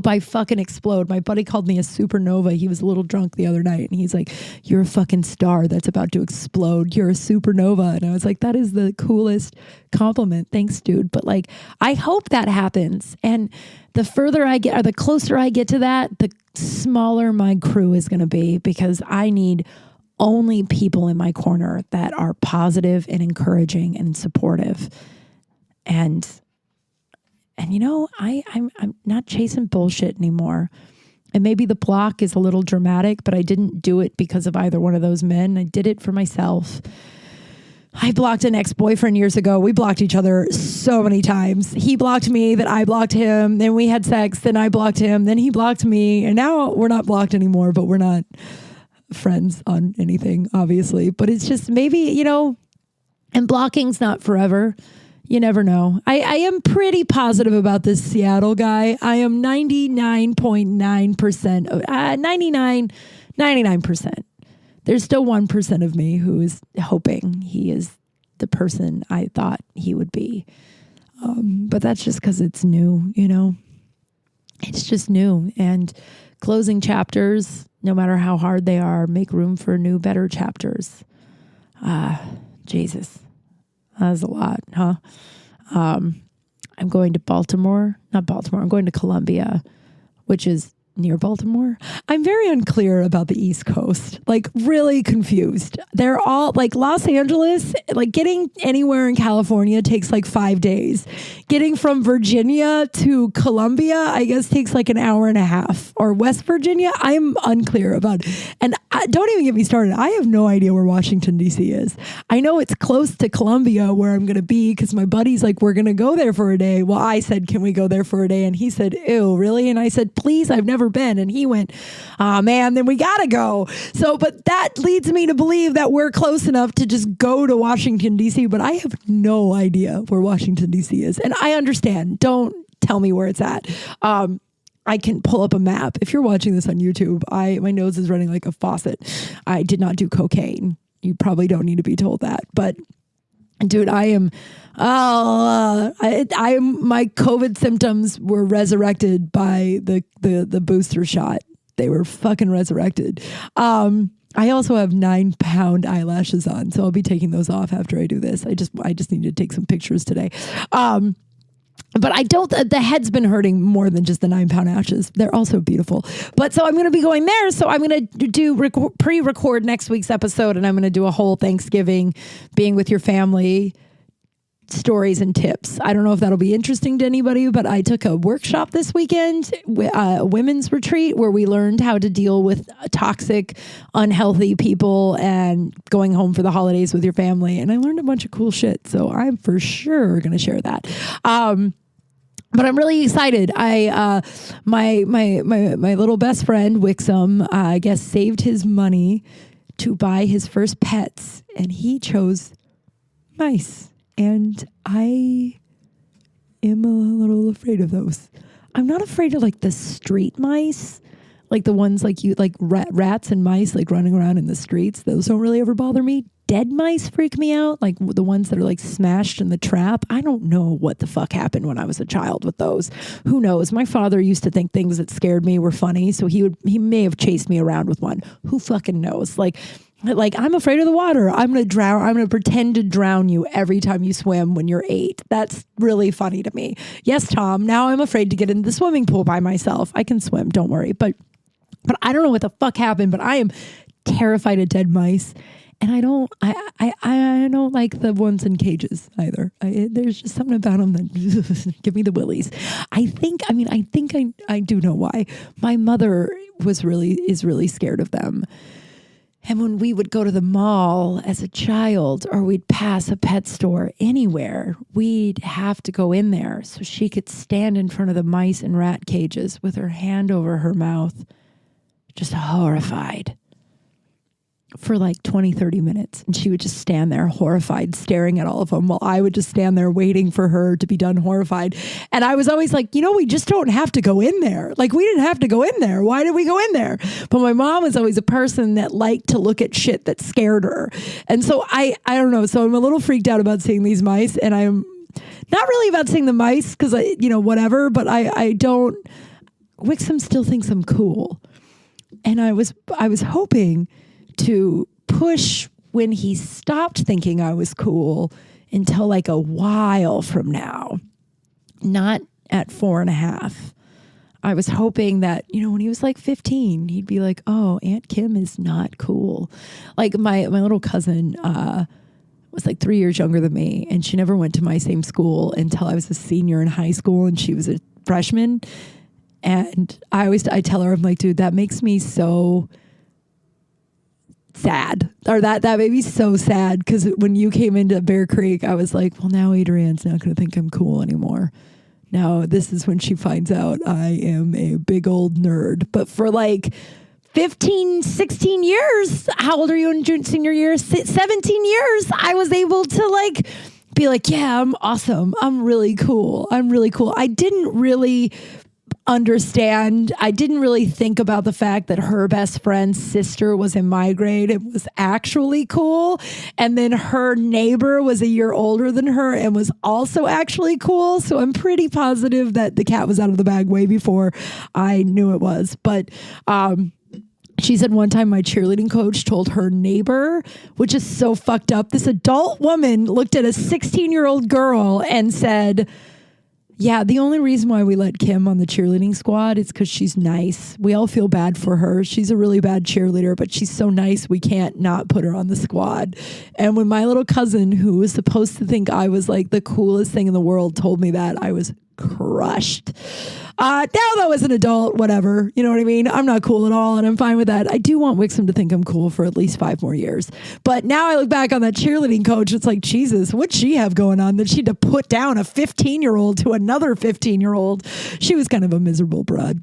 I fucking explode. My buddy called me a supernova. He was a little drunk the other night, and he's like, you're a fucking star that's about to explode. You're a supernova. And I was like, that is the coolest compliment. Thanks, dude. But like, I hope that happens. And the further I get, or the closer I get to that, the smaller my crew is going to be, because I need only people in my corner that are positive and encouraging and supportive. And I'm not chasing bullshit anymore. And maybe the block is a little dramatic, but I didn't do it because of either one of those men. I did it for myself. I blocked an ex-boyfriend years ago. We blocked each other so many times. He blocked me, then I blocked him, then we had sex, then I blocked him, then he blocked me. And now we're not blocked anymore, but we're not friends on anything, obviously. But it's just maybe, and blocking's not forever. You never know. I am pretty positive about this Seattle guy. I am 99.9%, 99%. There's still 1% of me who is hoping he is the person I thought he would be. But that's just because it's new, you know? It's just new. And closing chapters, no matter how hard they are, make room for new, better chapters. Jesus. That's a lot, huh? I'm going to I'm going to Columbia, which is near Baltimore. I'm very unclear about the East Coast, like really confused. They're all like Los Angeles, like getting anywhere in California takes like 5 days. Getting from Virginia to Columbia, I guess takes like an hour and a half, or West Virginia. I'm unclear about it. And don't even get me started. I have no idea where Washington, D.C. is. I know it's close to Columbia where I'm going to be because my buddy's like, we're going to go there for a day. Well, I said, can we go there for a day? And he said, ew, really? And I said, please, I've never been. And he went, oh man, then we gotta go. So, but that leads me to believe that we're close enough to just go to Washington, D.C., but I have no idea where Washington, D.C. is. And I understand. Don't tell me where it's at. I can pull up a map. If you're watching this on YouTube, my nose is running like a faucet. I did not do cocaine. You probably don't need to be told that, but dude, my COVID symptoms were resurrected by the booster shot. They were fucking resurrected. I also have 9-pound eyelashes on, so I'll be taking those off after I do this. I just need to take some pictures today. But the head's been hurting more than just the 9-pound ashes. They're also beautiful. But so I'm going to be going there. So I'm going to pre-record next week's episode, and I'm going to do a whole Thanksgiving being with your family stories and tips. I don't know if that'll be interesting to anybody, but I took a workshop this weekend, a women's retreat, where we learned how to deal with toxic, unhealthy people and going home for the holidays with your family. And I learned a bunch of cool shit. So I'm for sure going to share that. But I'm really excited. My little best friend, Wixom, I guess saved his money to buy his first pets, and he chose mice. And I am a little afraid of those. I'm not afraid of like the street mice, like the ones like rats and mice like running around in the streets. Those don't really ever bother me. Dead mice freak me out, like the ones that are like smashed in the trap. I don't know what the fuck happened when I was a child with those. Who knows? My father used to think things that scared me were funny, so he may have chased me around with one. Who fucking knows? Like I'm afraid of the water. I'm going to drown. I'm going to pretend to drown you every time you swim when you're 8. That's really funny to me. Yes, Tom. Now I'm afraid to get in the swimming pool by myself. I can swim. Don't worry. But I don't know what the fuck happened, but I am terrified of dead mice. And I don't like the ones in cages either. There's just something about them that give me the willies. I think I do know why. My mother is really scared of them. And when we would go to the mall as a child, or we'd pass a pet store anywhere, we'd have to go in there so she could stand in front of the mice and rat cages with her hand over her mouth, just horrified, for like 20, 30 minutes. And she would just stand there horrified, staring at all of them, while I would just stand there waiting for her to be done horrified. And I was always like, we just don't have to go in there. Like, we didn't have to go in there. Why did we go in there? But my mom was always a person that liked to look at shit that scared her. And so I don't know. So I'm a little freaked out about seeing these mice, and I'm not really about seeing the mice because whatever, but I don't, Wixom still thinks I'm cool. And I was hoping to push when he stopped thinking I was cool until like a while from now, not at 4.5. I was hoping that, when he was like 15, he'd be like, oh, Aunt Kim is not cool. Like my little cousin was like 3 years younger than me, and she never went to my same school until I was a senior in high school and she was a freshman. And I tell her, I'm like, dude, that makes me so sad, or that made me so sad, because when you came into Bear Creek, I was like, well, now Adrian's not going to think I'm cool anymore. Now this is when she finds out I am a big old nerd. But for like 15, 16 years, how old are you in senior year? 17 years, I was able to like be like, yeah, I'm awesome. I'm really cool. I'm really cool. I didn't really understand. I didn't really think about the fact that her best friend's sister was in my grade and was actually cool. And then her neighbor was a year older than her and was also actually cool. So I'm pretty positive that the cat was out of the bag way before I knew it was. But, she said one time my cheerleading coach told her neighbor, which is so fucked up. This adult woman looked at a 16-year-old girl and said, yeah, the only reason why we let Kim on the cheerleading squad is because she's nice. We all feel bad for her. She's a really bad cheerleader, but she's so nice we can't not put her on the squad. And when my little cousin, who was supposed to think I was like the coolest thing in the world, told me that, I was crushed. Now that was an adult, whatever. You know what I mean? I'm not cool at all, and I'm fine with that. I do want Wixom to think I'm cool for at least 5 more years. But now I look back on that cheerleading coach, it's like, Jesus, what'd she have going on that she had to put down a 15-year-old to another 15-year-old? She was kind of a miserable broad.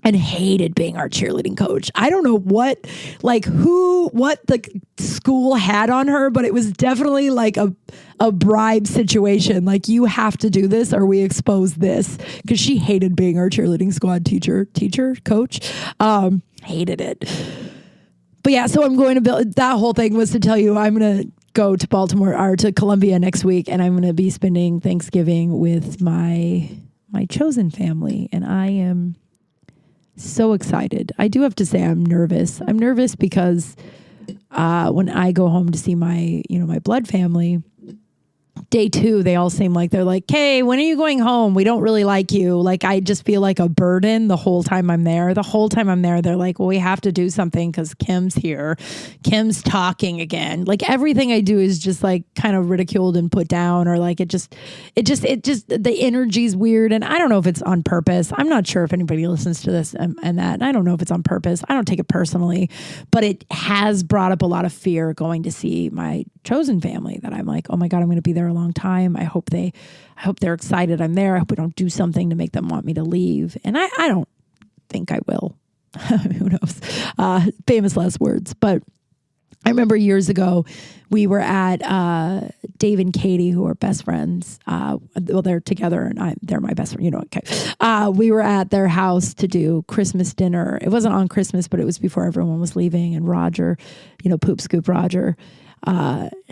And hated being our cheerleading coach. I don't know what the school had on her, but it was definitely like a bribe situation. Like, you have to do this or we expose this, because she hated being our cheerleading squad coach. Hated it. But yeah, so I'm going to build, that whole thing was to tell you I'm going to go to Baltimore or to Columbia next week, and I'm going to be spending Thanksgiving with my chosen family, and I am so excited. I do have to say I'm nervous. I'm nervous because when I go home to see my blood family, day 2, they all seem like they're like, hey, when are you going home? We don't really like you. Like, I just feel like a burden the whole time I'm there. The whole time I'm there, they're like, well, we have to do something because Kim's here. Kim's talking again. Like, everything I do is just like kind of ridiculed and put down, or like it just the energy's weird. And I don't know if it's on purpose. I'm not sure if anybody listens to this and that. And I don't know if it's on purpose. I don't take it personally, but it has brought up a lot of fear going to see my chosen family, that I'm like, oh my God, I'm going to be there a long time. I hope they're excited I'm there. I hope we don't do something to make them want me to leave. And I don't think I will. Who knows? Famous last words. But I remember years ago, we were at Dave and Katie, who are best friends. Well, they're together, and they're my best friend. You know, okay. We were at their house to do Christmas dinner. It wasn't on Christmas, but it was before everyone was leaving. And Roger, Poop Scoop Roger,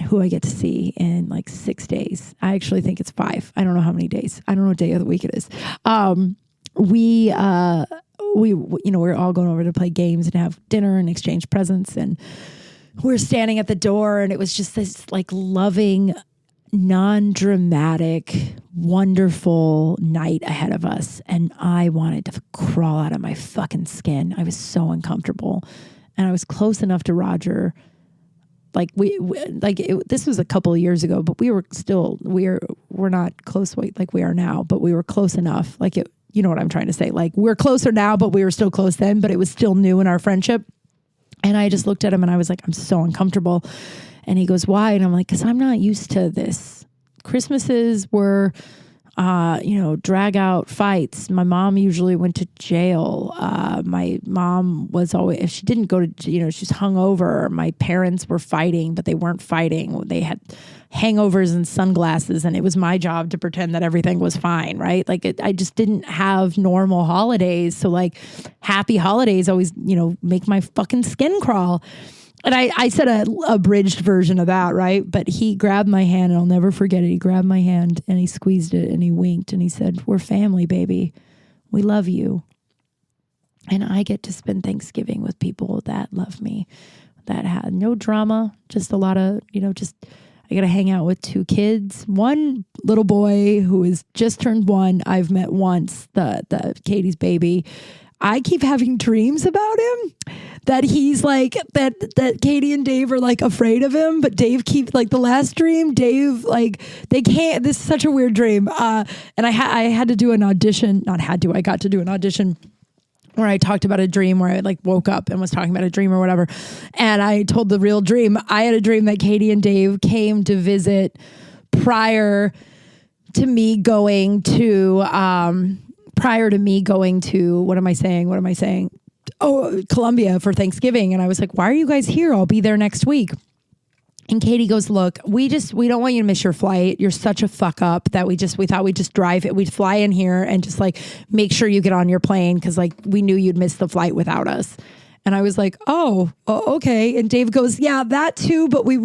who I get to see in like 6 days. I actually think it's 5. I don't know how many days. I don't know what day of the week it is. We we're all going over to play games and have dinner and exchange presents, and we're standing at the door, and it was just this like loving, non-dramatic, wonderful night ahead of us. And I wanted to crawl out of my fucking skin. I was so uncomfortable, and I was close enough to Roger. Like this was a couple of years ago, but we're not close like we are now, but we were close enough. Like it, you know what I'm trying to say? Like, we're closer now, but we were still close then, but it was still new in our friendship. And I just looked at him and I was like, I'm so uncomfortable. And he goes, why? And I'm like, because I'm not used to this. Christmases were, drag out fights. My mom usually went to jail. My mom was always, if she didn't go to, she's hungover. My parents were fighting, but they weren't fighting. They had hangovers and sunglasses, and it was my job to pretend that everything was fine, right? Like, I just didn't have normal holidays. So like, happy holidays always, make my fucking skin crawl. And I said a abridged version of that, right? But he grabbed my hand, and I'll never forget it. He grabbed my hand and he squeezed it and he winked and he said, we're family, baby. We love you. And I get to spend Thanksgiving with people that love me, that had no drama, just a lot of, I got to hang out with 2 kids. One little boy who is just turned 1. I've met once, the Katie's baby. I keep having dreams about him, that he's like, that Katie and Dave are like afraid of him, but Dave keeps, like, the last dream, Dave, like, they can't, this is such a weird dream. And I had to do an audition, I got to do an audition where I talked about a dream where I like woke up and was talking about a dream or whatever. And I told the real dream. I had a dream that Katie and Dave came to visit prior to me going to, what am I saying? Oh, Columbia for Thanksgiving. And I was like, why are you guys here? I'll be there next week. And Katie goes, look, we don't want you to miss your flight. You're such a fuck up that we thought we'd just drive it. We'd fly in here and just like make sure you get on your plane because like we knew you'd miss the flight without us. And I was like, oh, okay. And Dave goes, yeah, that too. But we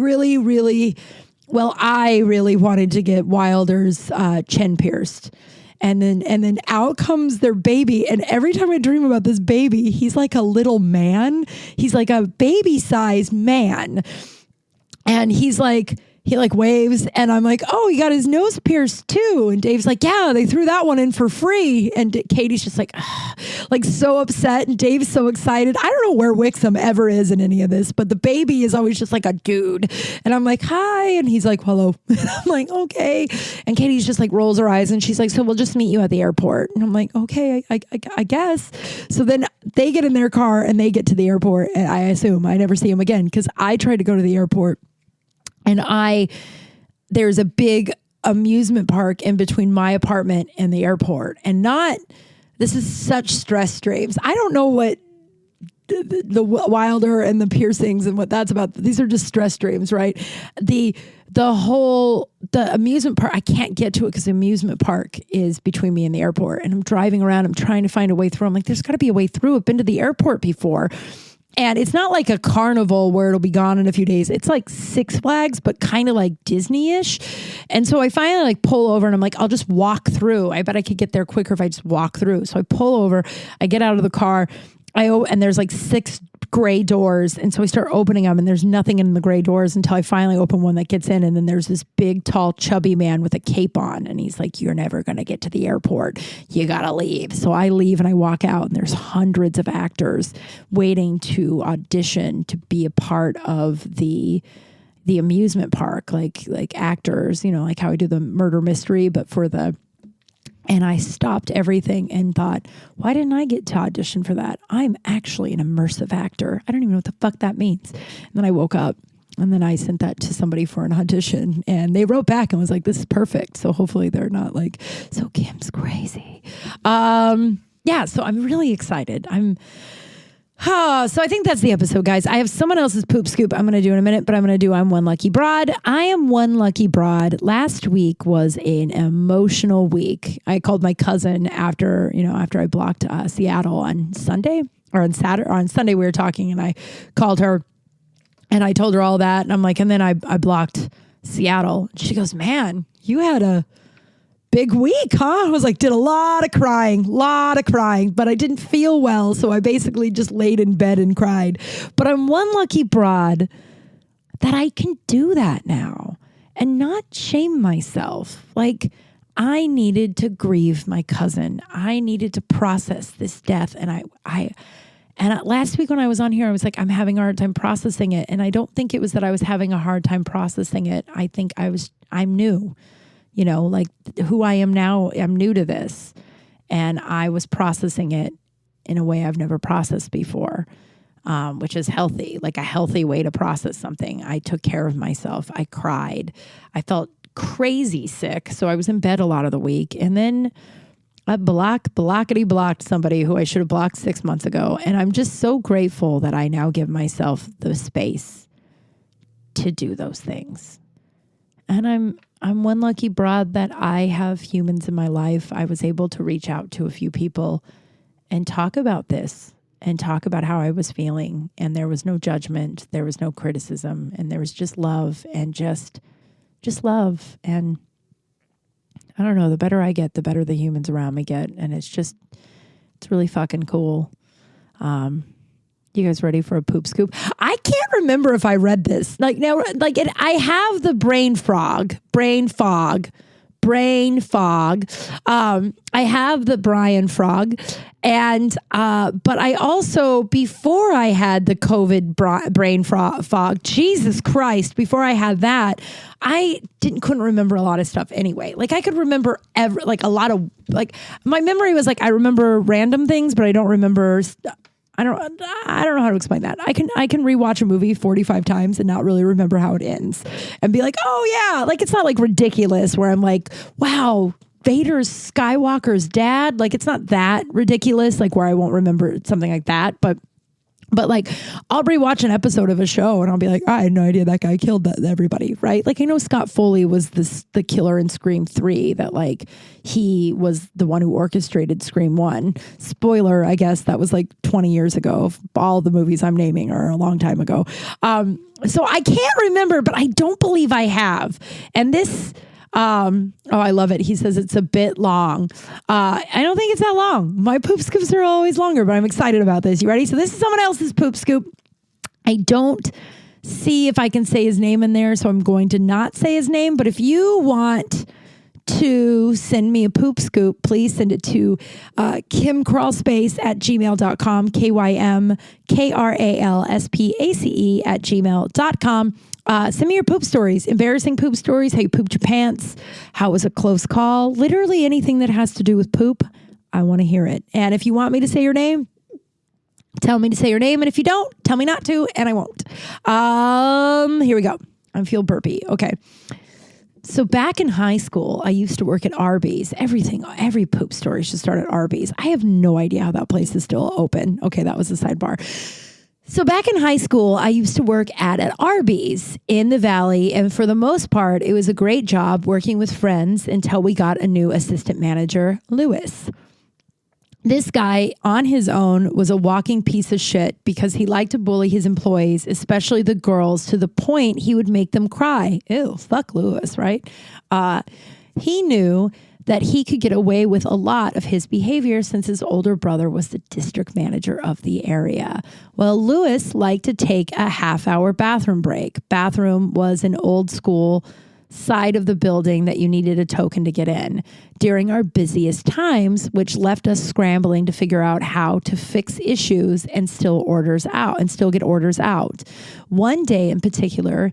I really wanted to get Wilder's chin pierced. And then out comes their baby. And every time I dream about this baby, he's like a little man. He's like a baby-sized man. And he waves, and I'm like, oh, he got his nose pierced too. And Dave's like, yeah, they threw that one in for free. And Katie's just like so upset. And Dave's so excited. I don't know where Wixom ever is in any of this, but the baby is always just like a dude. And I'm like, hi. And he's like, hello. And I'm like, okay. And Katie's just like rolls her eyes and she's like, so we'll just meet you at the airport. And I'm like, okay, I guess. So then they get in their car and they get to the airport. And I assume I never see him again because I tried to go to the airport. And there's a big amusement park in between my apartment and the airport. And this is such stress dreams. I don't know what the Wilder and the piercings and what that's about. These are just stress dreams, right? The amusement park, I can't get to it because the amusement park is between me and the airport. And I'm driving around. I'm trying to find a way through. I'm like, there's got to be a way through. I've been to the airport before. And it's not like a carnival where it'll be gone in a few days. It's like Six Flags, but kind of like Disney-ish. And so I finally like pull over and I'm like, I'll just walk through. I bet I could get there quicker if I just walk through. So I pull over, I get out of the car, and there's like 6 gray doors. And so I start opening them and there's nothing in the gray doors until I finally open one that gets in. And then there's this big, tall, chubby man with a cape on. And he's like, you're never going to get to the airport. You got to leave. So I leave and I walk out and there's hundreds of actors waiting to audition to be a part of the amusement park, like actors, like how I do the murder mystery, but for and I stopped everything and thought, why didn't I get to audition for that? I'm actually an immersive actor. I don't even know what the fuck that means. And then I woke up and then I sent that to somebody for an audition and they wrote back and was like, this is perfect. So hopefully they're not like, so Kim's crazy. Yeah, so I'm really excited. So I think that's the episode, guys. I have someone else's poop scoop I'm going to do in a minute, but I'm one lucky broad. I am one lucky broad. Last week was an emotional week. I called my cousin after I blocked Seattle on Sunday or on Saturday or on Sunday. We were talking and I called her and I told her all that. And I'm like, and then I blocked Seattle. She goes, man, you had a big week, huh? I was like, did a lot of crying, but I didn't feel well. So I basically just laid in bed and cried. But I'm one lucky broad that I can do that now and not shame myself. Like I needed to grieve my cousin. I needed to process this death. And last week when I was on here, I was like, I'm having a hard time processing it. And I don't think it was that I was having a hard time processing it. I think I'm new. Like who I am now, I'm new to this. And I was processing it in a way I've never processed before, which is healthy, like a healthy way to process something. I took care of myself. I cried. I felt crazy sick. So I was in bed a lot of the week. And then I blocked somebody who I should have blocked 6 months ago. And I'm just so grateful that I now give myself the space to do those things. And I'm one lucky broad that I have humans in my life. I was able to reach out to a few people and talk about this and talk about how I was feeling. And there was no judgment. There was no criticism. And there was just love and just love. And I don't know, the better I get, the better the humans around me get. And it's really fucking cool. You guys ready for a poop scoop? I can't remember if I read this. I have the brain fog. I have the Brian frog. And, but I also, before I had the COVID brain fog, Jesus Christ, before I had that, I couldn't remember a lot of stuff anyway. Like I could remember a lot of, my memory was I remember random things, but I don't remember I don't know how to explain that. I can rewatch a movie 45 times and not really remember how it ends and be like, oh yeah, it's not ridiculous where I'm like, wow, Vader's Skywalker's dad. It's not that ridiculous, where I won't remember something like that. But But like, I'll rewatch an episode of a show and I'll be like, I had no idea that guy killed everybody, right? Like, I know Scott Foley was the killer in Scream 3, that like he was the one who orchestrated Scream 1. Spoiler, I guess that was like 20 years ago. All the movies I'm naming are a long time ago. So I can't remember, but I don't believe I have. And this... I love it. He says it's a bit long. I don't think it's that long. My poop scoops are always longer, but I'm excited about this. You ready? So this is someone else's poop scoop. I don't see if I can say his name in there, so I'm going to not say his name. But if you want to send me a poop scoop, please send it to kimkralspace@gmail.com, KYMKRALSPACE@gmail.com. Send me your poop stories, embarrassing poop stories, how you pooped your pants, how it was a close call, literally anything that has to do with poop. I want to hear it. And if you want me to say your name, tell me to say your name. And if you don't, tell me not to, and I won't. Here we go. I feel burpy. Okay. So back in high school, I used to work at Arby's. Every poop story should start at Arby's. I have no idea how that place is still open. Okay, that was a sidebar. So back in high school, I used to work at Arby's in the Valley. And for the most part, it was a great job working with friends until we got a new assistant manager, Lewis. This guy on his own was a walking piece of shit because he liked to bully his employees, especially the girls, to the point he would make them cry. Ew, fuck Lewis, right? He knew that he could get away with a lot of his behavior since his older brother was the district manager of the area. Well, Lewis liked to take a half-hour bathroom break. Bathroom was an old school side of the building that you needed a token to get in during our busiest times, which left us scrambling to figure out how to fix issues and still get orders out. One day in particular,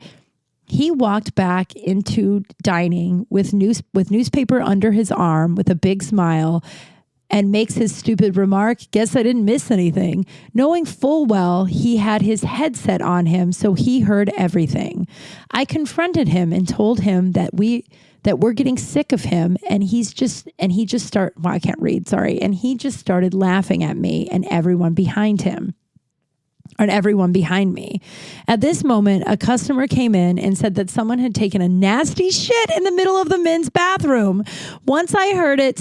he walked back into dining with newspaper under his arm with a big smile and makes his stupid remark, "Guess I didn't miss anything," knowing full well he had his headset on him, so he heard everything. I confronted him and told him that we're getting sick of him, and he just started laughing at me and everyone behind me. At this moment, a customer came in and said that someone had taken a nasty shit in the middle of the men's bathroom. Once I heard it,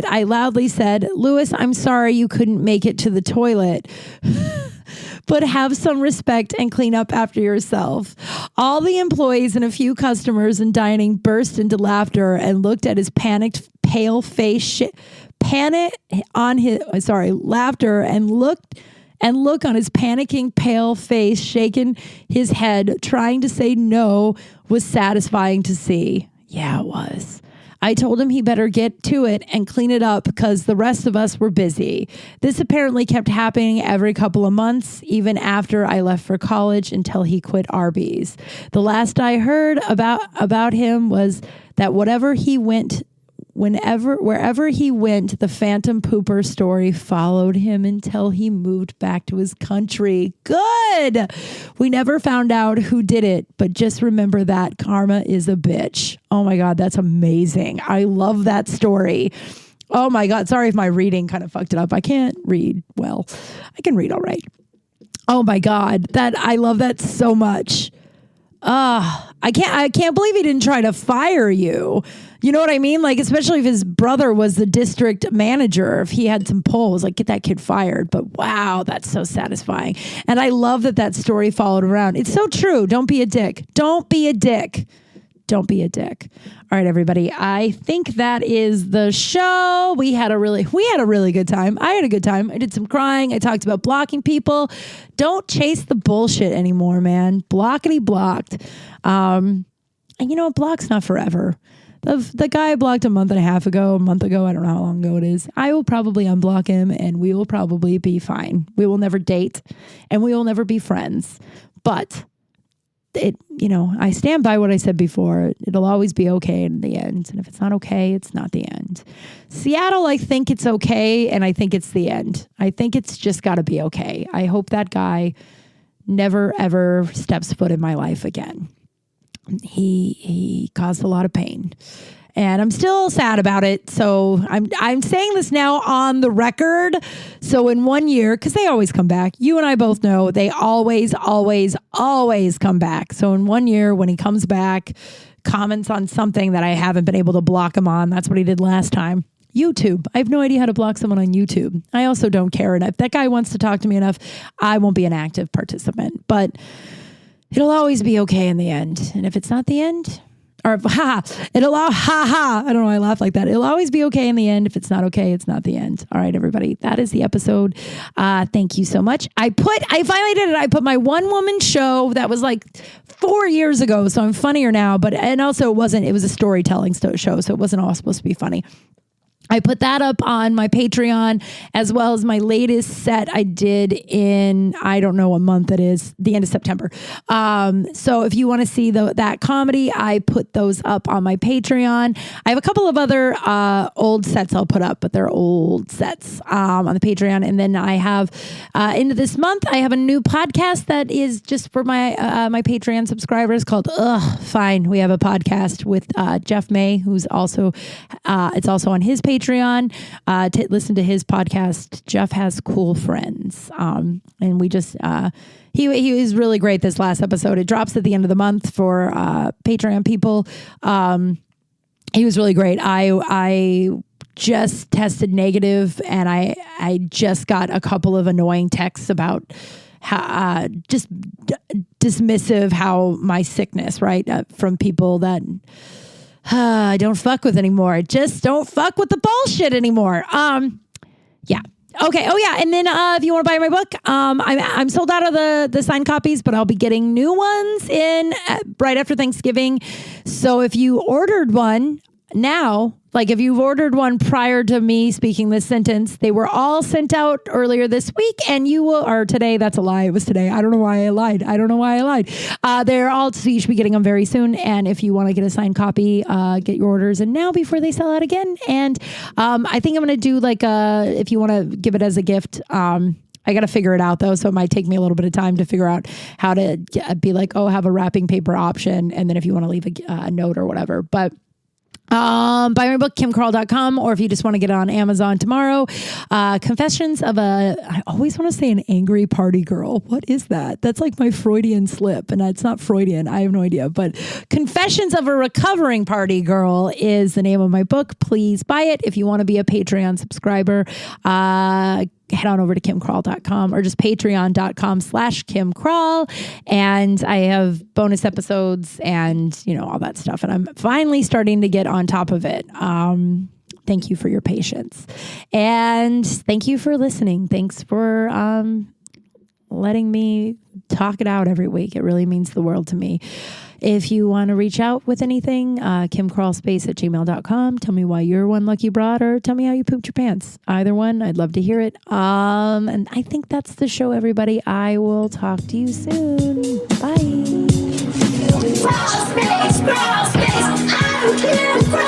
I loudly said, "Lewis, I'm sorry you couldn't make it to the toilet, but have some respect and clean up after yourself." All the employees and a few customers in dining burst into laughter and looked at his laughter and look on his panicking, pale face, shaking his head, trying to say no, was satisfying to see. Yeah, it was. I told him he better get to it and clean it up because the rest of us were busy. This apparently kept happening every couple of months, even after I left for college, until he quit Arby's. The last I heard about him was that wherever he went, the phantom pooper story followed him until he moved back to his country. Good. We never found out who did it, but just remember that karma is a bitch. Oh my God, that's amazing. I love that story. Oh my God. Sorry if my reading kind of fucked it up. I can't read well. I can read all right. Oh my God. I love that so much. I can't believe he didn't try to fire you. You know what I mean? Like, especially if his brother was the district manager, if he had some pull, it was like, get that kid fired. But wow, that's so satisfying. And I love that story followed around. It's so true. Don't be a dick. Don't be a dick. Don't be a dick. All right, everybody. I think that is the show. We had a really good time. I had a good time. I did some crying. I talked about blocking people. Don't chase the bullshit anymore, man. Blockity blocked. And you know, block's not forever. The guy I blocked a month ago, I don't know how long ago it is. I will probably unblock him and we will probably be fine. We will never date and we will never be friends. But I stand by what I said before. It'll always be okay in the end. And if it's not okay, it's not the end. Seattle, I think it's okay. And I think it's the end. I think it's just got to be okay. I hope that guy never, ever steps foot in my life again. He caused a lot of pain. and I'm still sad about it. So I'm saying this now on the record. So in 1 year, because they always come back. You and I both know they always come back. So in 1 year, when he comes back, comments on something that I haven't been able to block him on. That's what he did last time. YouTube. I have no idea how to block someone on YouTube. I also don't care. And if that guy wants to talk to me enough, I won't be an active participant. But it'll always be okay in the end. And if it's not the end, or I don't know why I laugh like that. It'll always be okay in the end. If it's not okay, it's not the end. All right, everybody. That is the episode. Thank you so much. I finally did it. I put my one woman show that was like 4 years ago. So I'm funnier now, and also it was a storytelling show. So it wasn't all supposed to be funny. I put that up on my Patreon, as well as my latest set I did in, I don't know what month it is, the end of September. So if you want to see that comedy, I put those up on my Patreon. I have a couple of other old sets I'll put up, but they're old sets on the Patreon. And then I have, into this month, I have a new podcast that is just for my my Patreon subscribers called Fine. We have a podcast with Jeff May, who's also, it's also on his Patreon. Listen to his podcast. Jeff Has Cool Friends. And we just, he was really great this last episode. It drops at the end of the month for Patreon people. He was really great. I just tested negative, and I just got a couple of annoying texts about how, just dismissive how my sickness, right? From people that I don't fuck with anymore. Just don't fuck with the bullshit anymore. Yeah. Okay. Oh yeah. And then if you want to buy my book, I'm sold out of the signed copies, but I'll be getting new ones in right after Thanksgiving. So if you ordered one now, like if you've ordered one prior to me speaking this sentence, they were all sent out earlier this week, and you will, or today, that's a lie. It was today. I don't know why I lied. They're all, so you should be getting them very soon. And if you want to get a signed copy, get your orders in now before they sell out again. And I think I'm going to do if you want to give it as a gift, I got to figure it out though. So it might take me a little bit of time to figure out how to be like, have a wrapping paper option. And then if you want to leave a note or whatever, but buy my book, KimKral.com, or if you just want to get it on Amazon tomorrow, Confessions of I always want to say an angry party girl. What is that? That's like my Freudian slip, and it's not Freudian. I have no idea, but Confessions of a Recovering Party Girl is the name of my book. Please buy it. If you want to be a Patreon subscriber, head on over to KimKral.com or just patreon.com/KimKral. And I have bonus episodes and, all that stuff. And I'm finally starting to get on top of it. Thank you for your patience. And thank you for listening. Thanks for letting me talk it out every week. It really means the world to me. If you want to reach out with anything, Kral Space at gmail.com. Tell me why you're one lucky broad, or tell me how you pooped your pants. Either one, I'd love to hear it. And I think that's the show, everybody. I will talk to you soon. Bye. Kral Space, I don't care.